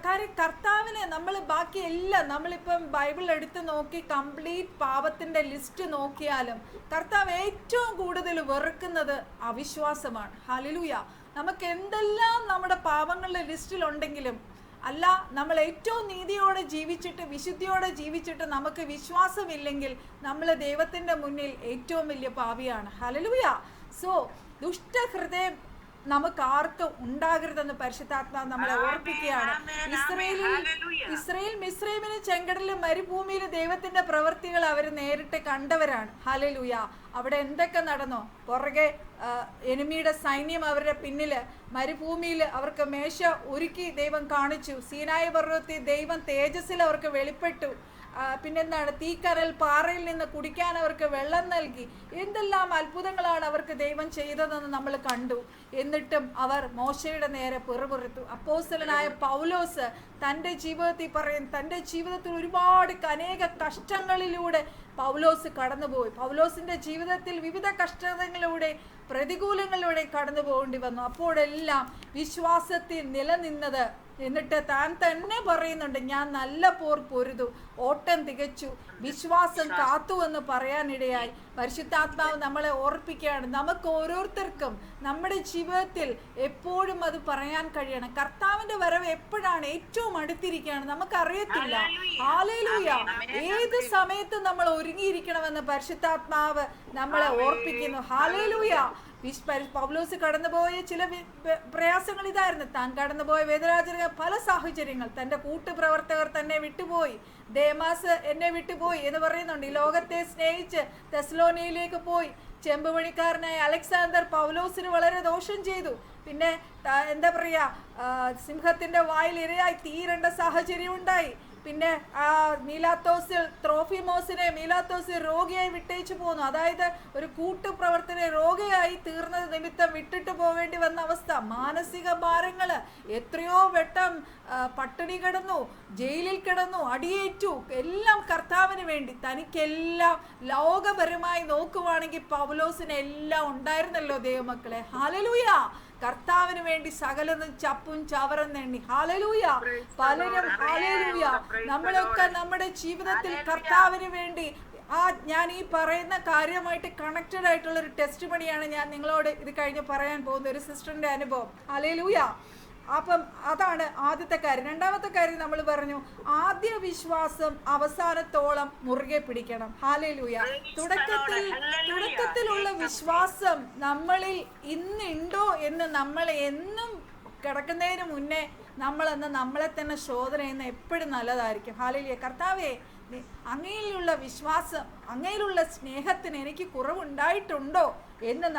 കാര്യം കർത്താവിനെ നമ്മൾ ബാക്കി എല്ലാം നമ്മളിപ്പം ബൈബിൾ എടുത്ത് നോക്കി കംപ്ലീറ്റ് പാപത്തിൻ്റെ ലിസ്റ്റ് നോക്കിയാലും കർത്താവ് ഏറ്റവും കൂടുതൽ വെറുക്കുന്നത് അവിശ്വാസമാണ്. ഹല്ലേലൂയ. നമുക്ക് എന്തെല്ലാം നമ്മുടെ പാപങ്ങളുടെ ലിസ്റ്റിലുണ്ടെങ്കിലും അല്ല, നമ്മൾ ഏറ്റവും നീതിയോടെ ജീവിച്ചിട്ട് വിശുദ്ധിയോടെ ജീവിച്ചിട്ട് നമുക്ക് വിശ്വാസമില്ലെങ്കിൽ നമ്മൾ ദൈവത്തിൻ്റെ മുന്നിൽ ഏറ്റവും വലിയ പാപിയാണ്. ഹല്ലേലൂയ. സോ ദുഷ്ടഹൃദയം നമുക്ക് ആർക്കും ഉണ്ടാകരുതെന്ന് പരിശുദ്ധാത്മാവ് നമ്മളെ ഓർപ്പിക്കുകയാണ്. ഇസ്രായേൽ മിസ്രൈമിലും ചെങ്കടലിലും മരുഭൂമിയിലും ദൈവത്തിന്റെ പ്രവൃത്തികൾ അവർ നേരിട്ട് കണ്ടവരാണ്. ഹല്ലേലൂയ. അവിടെ എന്തൊക്കെ നടന്നോ, പുറകെ എനിമിയുടെ സൈന്യം അവരുടെ പിന്നിൽ, മരുഭൂമിയിൽ അവർക്ക് മേശ ഒരുക്കി ദൈവം കാണിച്ചു, സീനായി പർവ്വതത്തിൽ ദൈവം തേജസ്സിൽ അവർക്ക് വെളിപ്പെട്ടു, പിന്നെന്താണ്, തീക്കനൽ പാറയിൽ നിന്ന് കുടിക്കാൻ അവർക്ക് വെള്ളം നൽകി. എന്തെല്ലാം അത്ഭുതങ്ങളാണ് അവർക്ക് ദൈവം ചെയ്തതെന്ന് നമ്മൾ കണ്ടു. എന്നിട്ടും അവർ മോശയുടെ നേരെ പിറുപിറുത്തു. അപ്പോസ്തലനായ പൗലോസ് തൻ്റെ ജീവിതത്തിൽ പറയും, തൻ്റെ ജീവിതത്തിൽ ഒരുപാട് അനേക കഷ്ടങ്ങളിലൂടെ പൗലോസ് കടന്നുപോയി. പൗലോസിൻ്റെ ജീവിതത്തിൽ വിവിധ കഷ്ടങ്ങളിലൂടെ പ്രതികൂലങ്ങളിലൂടെ കടന്നു പോകേണ്ടി വന്നു. അപ്പോഴെല്ലാം വിശ്വാസത്തിൽ നിലനിന്നത് എന്നിട്ട് താൻ തന്നെ പറയുന്നുണ്ട്, ഞാൻ നല്ല പോർ പൊരുതു, ഓട്ടം തികച്ചു, വിശ്വാസം കാത്തു എന്ന് പറയാനിടയായി. പരിശുദ്ധാത്മാവ് നമ്മളെ ഓർപ്പിക്കുകയാണ്, നമുക്ക് ഓരോരുത്തർക്കും നമ്മുടെ ജീവിതത്തിൽ എപ്പോഴും അത് പറയാൻ കഴിയണം. കർത്താവിന്റെ വരവ് എപ്പോഴാണ്? ഏറ്റവും അടുത്തിരിക്കുകയാണ്, നമുക്കറിയത്തില്ല. ഹല്ലേലൂയ. ഏത് സമയത്ത് നമ്മൾ ഒരുങ്ങിയിരിക്കണമെന്ന് പരിശുദ്ധാത്മാവ് നമ്മളെ ഓർപ്പിക്കുന്നു. ഹല്ലേലൂയ. പൗലോസ് കടന്നുപോയ ചില പ്രയാസങ്ങൾ ഇതായിരുന്നു. താൻ കടന്നുപോയ വേദനാജനക പല സാഹചര്യങ്ങൾ. തൻ്റെ കൂട്ടുപ്രവർത്തകർ തന്നെ വിട്ടുപോയി, ദേമാസ് എന്നെ വിട്ടുപോയി എന്ന് പറയുന്നുണ്ട്. ഈ ലോകത്തെ സ്നേഹിച്ച് തെസ്സലോനിയയിലേക്ക് പോയി. ചെമ്പുപണിക്കാരനായ അലക്സാണ്ടർ പൗലോസിന് വളരെ ദോഷം ചെയ്തു. പിന്നെ എന്താ പറയുക, സിംഹത്തിൻ്റെ വായിൽ ഇരയായി തീരേണ്ട സാഹചര്യം ഉണ്ടായി. പിന്നെ മീലാത്തോസിൽ രോഗിയായി വിട്ടേച്ചു പോന്നു. അതായത് ഒരു കൂട്ടുപ്രവർത്തന രോഗിയായി തീർന്നത് നിമിത്തം വിട്ടിട്ട് പോവേണ്ടി വന്ന അവസ്ഥ. മാനസിക ഭാരങ്ങള്, എത്രയോ വട്ടം പട്ടിണി കിടന്നു, ജയിലിൽ കിടന്നു, അടിയേറ്റു. എല്ലാം കർത്താവിന് വേണ്ടി. തനിക്കെല്ലാം ലോകപരമായി നോക്കുവാണെങ്കിൽ പൗലോസിന് എല്ലാം ഉണ്ടായിരുന്നല്ലോ ദൈവമക്കളെ. ഹല്ലേലൂയ. കർത്താവിന് വേണ്ടി സകലതും ചപ്പും ചവറും നെണ്ണി. ഹല്ലേലൂയ. പലരും ഹല്ലേലൂയ. നമ്മളൊക്കെ നമ്മുടെ ജീവിതത്തിൽ കർത്താവിന് വേണ്ടി ഞാൻ ഈ പറയുന്ന കാര്യമായിട്ട് കണക്റ്റഡ് ആയിട്ടുള്ള ഒരു ടെസ്റ്റ് മണിയാണ് ഞാൻ നിങ്ങളോട് ഇത് കഴിഞ്ഞ് പറയാൻ പോകുന്ന ഒരു സിസ്റ്ററിന്റെ അനുഭവം. ഹല്ലേലൂയ. അപ്പം അതാണ് ആദ്യത്തെ കാര്യം. രണ്ടാമത്തെ കാര്യം നമ്മൾ പറഞ്ഞു, ആദ്യ വിശ്വാസം അവസാനത്തോളം മുറുകെ പിടിക്കണം. ഹല്ലേലൂയ. തുടക്കത്തിലുള്ള വിശ്വാസം നമ്മളിൽ ഇന്നുണ്ടോ എന്ന് നമ്മൾ എന്നും കിടക്കുന്നതിന് മുന്നേ നമ്മളെന്ന് നമ്മളെ തന്നെ ശോധന ചെയ്യുന്ന എപ്പോഴും നല്ലതായിരിക്കും. ഹല്ലേലൂയ. കർത്താവേ, അങ്ങയിലുള്ള വിശ്വാസം, അങ്ങയിലുള്ള സ്നേഹത്തിന് എനിക്ക് കുറവുണ്ടായിട്ടുണ്ടോ എന്ന്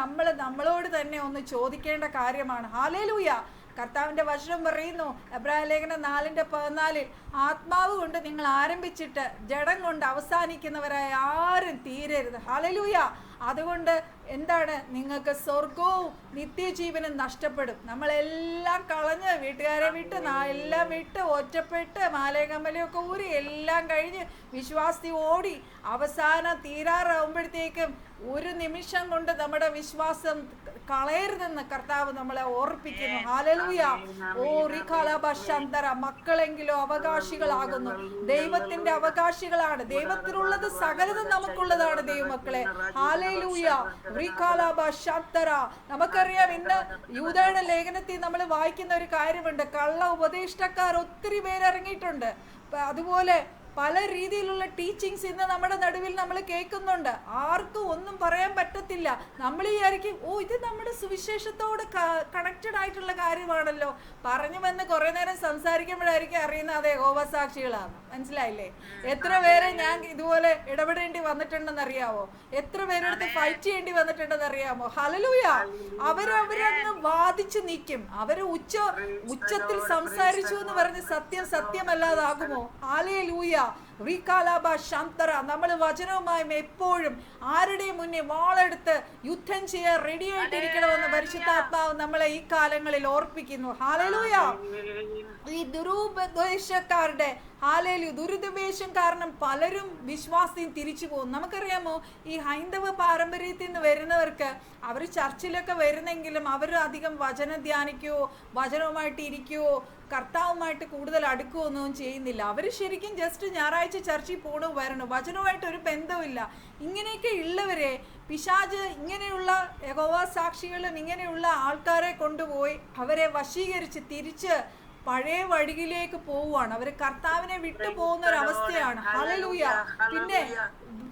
നമ്മളോട് തന്നെ ഒന്ന് ചോദിക്കേണ്ട കാര്യമാണ്. ഹല്ലേലൂയ. കർത്താവിൻ്റെ വചനം പറയുന്നു, എബ്രായ ലേഖനം 4:14, ആത്മാവ് കൊണ്ട് നിങ്ങൾ ആരംഭിച്ചിട്ട് ജഡം കൊണ്ട് അവസാനിക്കുന്നവരായ ആരും തീരരുത്. ഹല്ലേലൂയ. അതുകൊണ്ട് എന്താണ്, നിങ്ങൾക്ക് സ്വർഗവും നിത്യജീവനും നഷ്ടപ്പെടും. നമ്മളെല്ലാം കളഞ്ഞ്, വീട്ടുകാരെ വിട്ട്, എല്ലാം വിട്ട്, ഒറ്റപ്പെട്ട്, മാലകമ്പലിയൊക്കെ ഊരി എല്ലാം കഴിഞ്ഞ് വിശ്വാസി ഓടി അവസാനം തീരാറാവുമ്പോഴത്തേക്കും ഒരു നിമിഷം കൊണ്ട് നമ്മുടെ വിശ്വാസം കളയരുതെന്ന് കർത്താവ് നമ്മളെ ഓർപ്പിക്കുന്നു. ഹല്ലേലൂയ. ഓ റിഖാലബശന്തര. മക്കളെങ്കിലോ അവകാശികളാകുന്നു. ദൈവത്തിന്റെ അവകാശികളാണ്. ദൈവത്തിനുള്ളത് സകലതും നമുക്കുള്ളതാണ് ദൈവമക്കളെ. ഹല്ലേലൂയ. റിഖാലബശന്തര. നമുക്കറിയാം, ഇന്ന് യൂദയുടെ ലേഖനത്തിൽ നമ്മൾ വായിക്കുന്ന ഒരു കാര്യമുണ്ട്, കള്ള ഉപദേഷ്ടക്കാർ ഒത്തിരി പേരിറങ്ങിയിട്ടുണ്ട്. അതുപോലെ പല രീതിയിലുള്ള ടീച്ചിങ്സ് ഇന്ന് നമ്മുടെ നടുവിൽ നമ്മൾ കേൾക്കുന്നുണ്ട്. ആർക്കും ഒന്നും പറയാൻ പറ്റത്തില്ല. നമ്മൾ വിചാരിക്കും, ഓ ഇത് നമ്മുടെ സുവിശേഷത്തോട് കണക്റ്റഡ് ആയിട്ടുള്ള കാര്യമാണല്ലോ. പറഞ്ഞു വന്ന് കുറെ നേരം സംസാരിക്കുമ്പോഴായിരിക്കും അറിയുന്നത് അത് യഹോവ സാക്ഷികളാണ്. മനസ്സിലായില്ലേ? എത്ര പേരെ ഞാൻ ഇതുപോലെ ഇടപെടേണ്ടി വന്നിട്ടുണ്ടെന്ന് അറിയാമോ? എത്ര പേരെടുത്ത് ഫൈറ്റ് ചെയ്യേണ്ടി വന്നിട്ടുണ്ടെന്ന് അറിയാമോ? ഹല്ലേലൂയ. അവരങ്ങ് വാദിച്ചു നിൽക്കും. അവര് ഉച്ചത്തിൽ സംസാരിച്ചു എന്ന് പറഞ്ഞ് സത്യം സത്യമല്ലാതാകുമോ? ഹല്ലേലൂയ. നമ്മൾ വചനവുമായും എപ്പോഴും ആരുടെയും മുന്നേ വാളെടുത്ത് യുദ്ധം ചെയ്യാൻ റെഡി ആയിട്ടിരിക്കണമെന്ന് പരിശുദ്ധാത്മാവ് നമ്മളെ ഈ കാലങ്ങളിൽ ഓർപ്പിക്കുന്നു. ഹല്ലേലൂയ. ഈ ദുരുപദേശക്കാരുടെ ദുരുപദേശം കാരണം പലരും വിശ്വാസം തിരിച്ചു പോകും. നമുക്കറിയാമോ, ഈ ഹൈന്ദവ പാരമ്പര്യത്തിൽ നിന്ന് വരുന്നവർക്ക് അവർ ചർച്ചിലൊക്കെ വരുന്നെങ്കിലും അവർ അധികം വചനം ധ്യാനിക്കുകയോ വചനവുമായിട്ട് ഇരിക്കുകയോ കർത്താവുമായിട്ട് കൂടുതൽ അടുക്കുകയോ ഒന്നും ചെയ്യുന്നില്ല. അവർ ശരിക്കും ജസ്റ്റ് ഞായറാഴ്ച ചർച്ചിൽ പോകണോ വരണോ, വചനവുമായിട്ട് ഒരു ബന്ധവുമില്ല. ഇങ്ങനെയൊക്കെ ഉള്ളവരെ പിശാച് ഇങ്ങനെയുള്ള യഹോവ സാക്ഷികളും ഇങ്ങനെയുള്ള ആൾക്കാരെ കൊണ്ടുപോയി അവരെ വശീകരിച്ച് തിരിച്ച് പഴയ വഴിയിലേക്ക് പോവുകയാണ്. അവർ കർത്താവിനെ വിട്ടു പോകുന്ന ഒരു അവസ്ഥയാണ്. ഹല്ലേലൂയ. പിന്നെ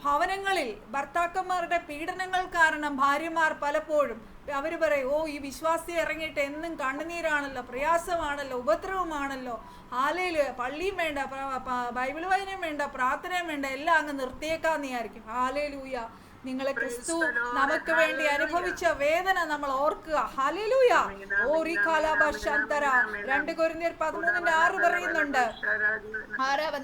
ഭവനങ്ങളിൽ ഭർത്താക്കന്മാരുടെ പീഡനങ്ങൾ കാരണം ഭാര്യമാർ പലപ്പോഴും അവർ പറയും, ഓ ഈ വിശ്വാസി ഇറങ്ങിയിട്ട് എന്നും കണ്ണുനീരാണല്ലോ, പ്രയാസമാണല്ലോ, ഉപദ്രവമാണല്ലോ. ഹല്ലേലൂയ. പള്ളിയും വേണ്ട, ബൈബിൾ വായനയും വേണ്ട, പ്രാർത്ഥനയും വേണ്ട, എല്ലാം അങ്ങ് നിർത്തിയേക്കാന്ന് വിചാരിക്കും. ഹല്ലേലൂയ. നിങ്ങളെ ക്രിസ്തു നമുക്ക് വേണ്ടി അനുഭവിച്ച വേദന നമ്മൾ ഓർക്കുക. ഹല്ലേലൂയ. ഓ റിഖാലബശന്തര. 2 കൊരിന്ത്യർ 13:6 പറയുന്നുണ്ട്,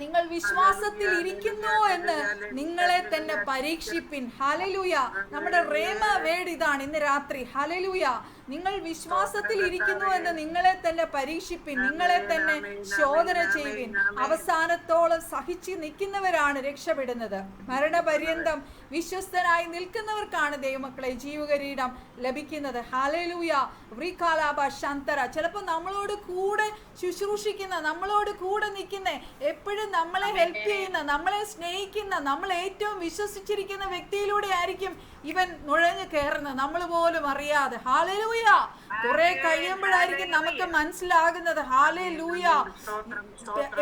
നിങ്ങൾ വിശ്വാസത്തിൽ ഇരിക്കുന്നു എന്ന് നിങ്ങളെ തന്നെ പരീക്ഷിപ്പിൻ. ഹല്ലേലൂയ. നമ്മുടെ റേമ വേർഡ് ഇതാണ് ഇന്ന് രാത്രി. ഹല്ലേലൂയ. നിങ്ങൾ വിശ്വാസത്തിൽ ഇരിക്കുന്നു എന്ന് നിങ്ങളെ തന്നെ പരീക്ഷിപ്പിൻ, നിങ്ങളെ തന്നെ ശോധന ചെയ്യുവിൻ. അവസാനത്തോളം സഹിച്ചു നിൽക്കുന്നവരാണ് രക്ഷപ്പെടുന്നത്. മരണപര്യന്തം വിശ്വസ്തനായ ശുശ്രൂഷിക്കാനായി നിൽക്കുന്നവർക്കാണ് ദൈവമക്കളെ ജീവകിരീടം ലഭിക്കുന്നത്. ഹല്ലേലൂയ. വ്രീകാലാബ ശന്തര. ചിലപ്പോൾ നമ്മളോട് കൂടെ ശുശ്രൂഷിക്കുന്ന, നമ്മളോട് കൂടെ നിൽക്കുന്ന, എപ്പോഴും നമ്മളെ ഹെൽപ്പ് ചെയ്യുന്ന, നമ്മളെ സ്നേഹിക്കുന്ന, നമ്മൾ ഏറ്റവും വിശ്വസിച്ചിരിക്കുന്ന വ്യക്തിയിലൂടെ ആയിരിക്കും ഇവൻ നുഴഞ്ഞു കയറുന്നത്, നമ്മൾ പോലും അറിയാതെ. ഹല്ലേലൂയ. കുറെ കഴിയുമ്പോഴായിരിക്കും നമുക്ക് മനസ്സിലാകുന്നത്. ഹല്ലേലൂയ.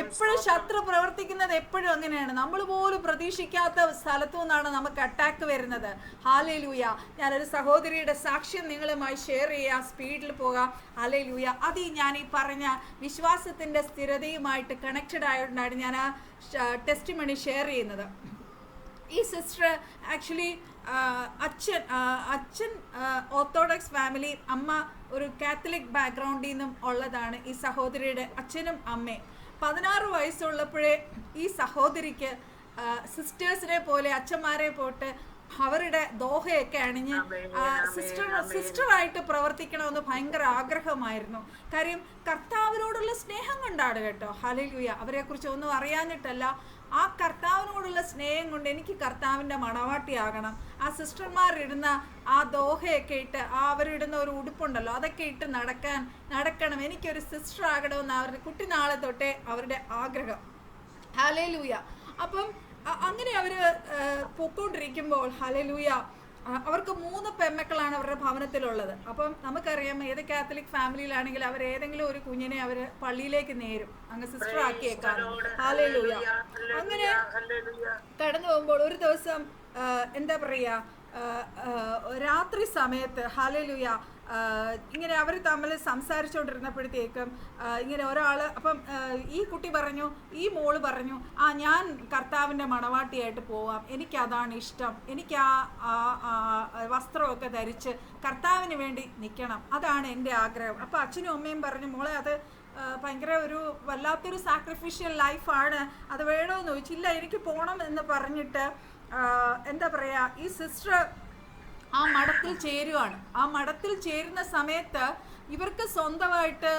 എപ്പോഴും ശത്രു പ്രവർത്തിക്കുന്നത് എപ്പോഴും അങ്ങനെയാണ്. നമ്മൾ പോലും പ്രതീക്ഷിക്കാത്ത സ്ഥലത്തു നിന്നാണ് നമുക്ക് അറ്റാക്ക് വരുന്നത്. ഹല്ലേലൂയ. ഞാനൊരു സഹോദരിയുടെ സാക്ഷ്യം നിങ്ങളുമായി ഷെയർ ചെയ്യാം, സ്പീഡിൽ പോകാം. ഹല്ലേലൂയ. അത് ഞാൻ ഈ പറഞ്ഞ വിശ്വാസത്തിൻ്റെ സ്ഥിരതയുമായിട്ട് കണക്റ്റഡ് ആയതുകൊണ്ടാണ് ഞാൻ ആ ടെസ്റ്റിമണി ഷെയർ ചെയ്യുന്നത്. ഈ സിസ്റ്റർ ആക്ച്വലി അച്ഛൻ ഓർത്തഡോക്സ് ഫാമിലി, അമ്മ ഒരു കാത്തലിക് ബാക്ക്ഗ്രൗണ്ടിൽ നിന്നും ഉള്ളതാണ് ഈ സഹോദരിയുടെ അച്ഛനും അമ്മയും. 16 വയസ്സുള്ളപ്പോഴേ ഈ സഹോദരിക്ക് സിസ്റ്റേഴ്സിനെ പോലെ അച്ഛന്മാരെ പോട്ട് അവരുടെ ദോഹയൊക്കെ അണിഞ്ഞ് സിസ്റ്ററായിട്ട് പ്രവർത്തിക്കണമെന്ന് ഭയങ്കര ആഗ്രഹമായിരുന്നു. കാര്യം കർത്താവിനോടുള്ള സ്നേഹം കൊണ്ടാണ് കേട്ടോ. ഹല്ലേലൂയ. അവരെക്കുറിച്ച് ഒന്നും അറിയാഞ്ഞിട്ടല്ല, ആ കർത്താവിനോടുള്ള സ്നേഹം കൊണ്ട് എനിക്ക് കർത്താവിൻ്റെ മണവാട്ടിയാകണം. ആ സിസ്റ്റർമാരിടുന്ന ആ ദോഹയൊക്കെ ഇട്ട്, അവരിടുന്ന ഒരു ഉടുപ്പുണ്ടല്ലോ, അതൊക്കെ ഇട്ട് നടക്കണം, എനിക്കൊരു സിസ്റ്റർ ആകണമെന്ന് അവരുടെ കുട്ടിനാളെ തൊട്ടേ അവരുടെ ആഗ്രഹം. ഹല്ലേലൂയ. അപ്പം അങ്ങനെ അവർ പൊക്കോണ്ടിരിക്കുമ്പോൾ, ഹല്ലേലൂയ, അവർക്ക് 3 പെമ്മക്കളാണ് അവരുടെ ഭവനത്തിലുള്ളത്. അപ്പം നമുക്കറിയാം, ഏത് കാത്തലിക് ഫാമിലിയിലാണെങ്കിൽ അവർ ഏതെങ്കിലും ഒരു കുഞ്ഞിനെ അവർ പള്ളിയിലേക്ക് നേരും, അങ്ങ് സിസ്റ്റർ ആക്കിയേക്കാം. ഹല്ലേലൂയ. അങ്ങനെ കടന്നു പോകുമ്പോൾ ഒരു ദിവസം എന്താ പറയുക, രാത്രി സമയത്ത്, ഹല്ലേലൂയ, ഇങ്ങനെ അവർ തമ്മിൽ സംസാരിച്ചുകൊണ്ടിരുന്നപ്പോഴത്തേക്കും ഇങ്ങനെ ഒരാൾ, അപ്പം ഈ കുട്ടി പറഞ്ഞു, ഈ മോള് പറഞ്ഞു, ഞാൻ കർത്താവിൻ്റെ മണവാട്ടിയായിട്ട് പോവാം, എനിക്കതാണ് ഇഷ്ടം, എനിക്ക് ആ വസ്ത്രമൊക്കെ ധരിച്ച് കർത്താവിന് വേണ്ടി നിൽക്കണം, അതാണ് എൻ്റെ ആഗ്രഹം. അപ്പോൾ അച്ഛനും അമ്മയും പറഞ്ഞു, മോളെ അത് ഭയങ്കര ഒരു വല്ലാത്തൊരു സാക്രിഫിഷ്യൽ ലൈഫാണ്, അത് വേണമെന്ന് ചോദിച്ചില്ല, എനിക്ക് പോകണം എന്ന് പറഞ്ഞിട്ട് എന്താ പറയുക, ഈ സിസ്റ്റർ ആ മഠത്തിൽ ചേരുവാണ്. ആ മഠത്തിൽ ചേരുന്ന സമയത്ത് ഇവർക്ക് സ്വന്തമായിട്ട്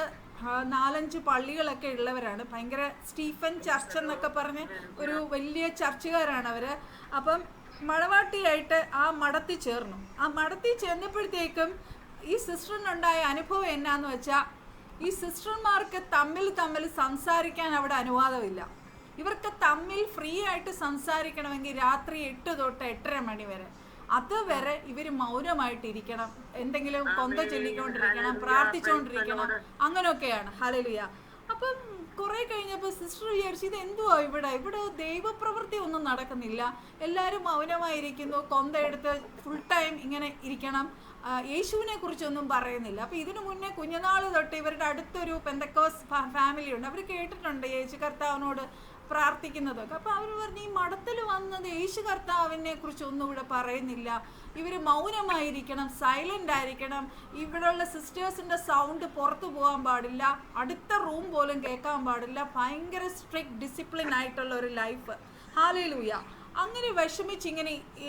4-5 പള്ളികളൊക്കെ ഉള്ളവരാണ്. ഭയങ്കര സ്റ്റീഫൻ ചർച്ച് എന്നൊക്കെ പറഞ്ഞ് ഒരു വലിയ ചർച്ചുകാരാണ് അവർ. അപ്പം മണവാട്ടിയായിട്ട് ആ മഠത്തിൽ ചേർന്നു. ആ മഠത്തിൽ ചെന്നപ്പോഴത്തേക്കും ഈ സിസ്റ്ററിനുണ്ടായ അനുഭവം എന്നാന്ന് വെച്ചാൽ, ഈ സിസ്റ്റർമാർക്ക് തമ്മിൽ സംസാരിക്കാൻ അവിടെ അനുവാദമില്ല. ഇവർക്ക് തമ്മിൽ ഫ്രീ ആയിട്ട് സംസാരിക്കണമെങ്കിൽ രാത്രി 8 തൊട്ട് 8:30 മണി വരെ, അതുവരെ ഇവർ മൗനമായിട്ടിരിക്കണം, എന്തെങ്കിലും കൊന്ത ചൊല്ലിക്കൊണ്ടിരിക്കണം, പ്രാർത്ഥിച്ചുകൊണ്ടിരിക്കണം, അങ്ങനെയൊക്കെയാണ്. ഹല്ലേലൂയ. അപ്പം കുറെ കഴിഞ്ഞപ്പോൾ സിസ്റ്റർ വിചാരിച്ചു, ഇത് എന്തുവാ ഇവിടെ ദൈവപ്രവൃത്തി ഒന്നും നടക്കുന്നില്ല, എല്ലാവരും മൗനമായിരിക്കുന്നു, കൊന്ത എടുത്ത് ഫുൾ ടൈം ഇങ്ങനെ ഇരിക്കണം, യേശുവിനെ കുറിച്ചൊന്നും പറയുന്നില്ല. അപ്പോൾ ഇതിനു മുന്നേ കുഞ്ഞുനാൾ തൊട്ട് ഇവരുടെ അടുത്തൊരു പെന്തക്കോസ് ഫാമിലി ഉണ്ട്, അവർ കേട്ടിട്ടുണ്ട് യേശു കർത്താവിനോട് പ്രാർത്ഥിക്കുന്നതൊക്കെ. അപ്പോൾ അവർ പറഞ്ഞു, ഈ മഠത്തിൽ വന്നത് യേശു കർത്താവിനെ കുറിച്ചൊന്നും ഇവിടെ പറയുന്നില്ല, ഇവർ മൗനമായിരിക്കണം, സൈലൻ്റ് ആയിരിക്കണം, ഇവിടെയുള്ള സിസ്റ്റേഴ്സിൻ്റെ സൗണ്ട് പുറത്തു പോകാൻ പാടില്ല, അടുത്ത റൂം പോലും കേൾക്കാൻ പാടില്ല, ഭയങ്കര സ്ട്രിക്റ്റ് ഡിസിപ്ലിൻ ആയിട്ടുള്ള ഒരു ലൈഫ്. ഹല്ലേലൂയ. അങ്ങനെ വിഷമിച്ച്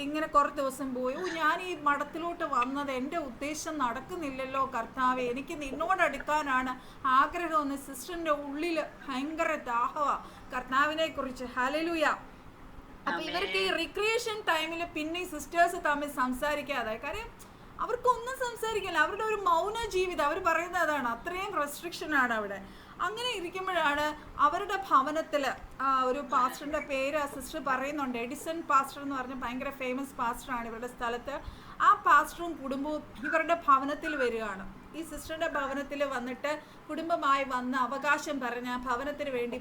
ഇങ്ങനെ കുറേ ദിവസം പോയി. ഞാൻ ഈ മഠത്തിലോട്ട് വന്നത് എൻ്റെ ഉദ്ദേശം നടക്കുന്നില്ലല്ലോ കർത്താവേ, എനിക്ക് നിന്നോടടുക്കാനാണ് ആഗ്രഹമെന്ന് സിസ്റ്ററിൻ്റെ ഉള്ളിൽ ഭയങ്കര ദാഹമാണ് കർത്താവിനെ കുറിച്ച്. ഹല്ലേലൂയ. അപ്പം ഇവർക്ക് ഈ റിക്രിയേഷൻ ടൈമിൽ പിന്നെ സിസ്റ്റേഴ്സ് തമ്മിൽ സംസാരിക്കാതായി. കാര്യം അവർക്കൊന്നും സംസാരിക്കില്ല, അവരുടെ ഒരു മൗന ജീവിതം, അവർ പറയുന്നത് അതാണ്, അത്രയും റെസ്ട്രിക്ഷനാണ് അവിടെ. അങ്ങനെ ഇരിക്കുമ്പോഴാണ് അവരുടെ ഭവനത്തിൽ ഒരു പാസ്റ്ററിൻ്റെ പേര് സിസ്റ്റർ പറയുന്നുണ്ട്, എഡിസൺ പാസ്റ്റർ എന്ന് പറഞ്ഞ് ഭയങ്കര ഫേമസ് പാസ്റ്ററാണ് ഇവരുടെ സ്ഥലത്ത്. ആ പാസ്റ്ററും കുടുംബവും ഇവരുടെ ഭവനത്തിൽ വരികയാണ്. ഈ സിസ്റ്ററിൻ്റെ ഭവനത്തിൽ വന്നിട്ട് കുടുംബമായി വന്ന് അവകാശം പറഞ്ഞ് ആ ഭവനത്തിന് വേണ്ടി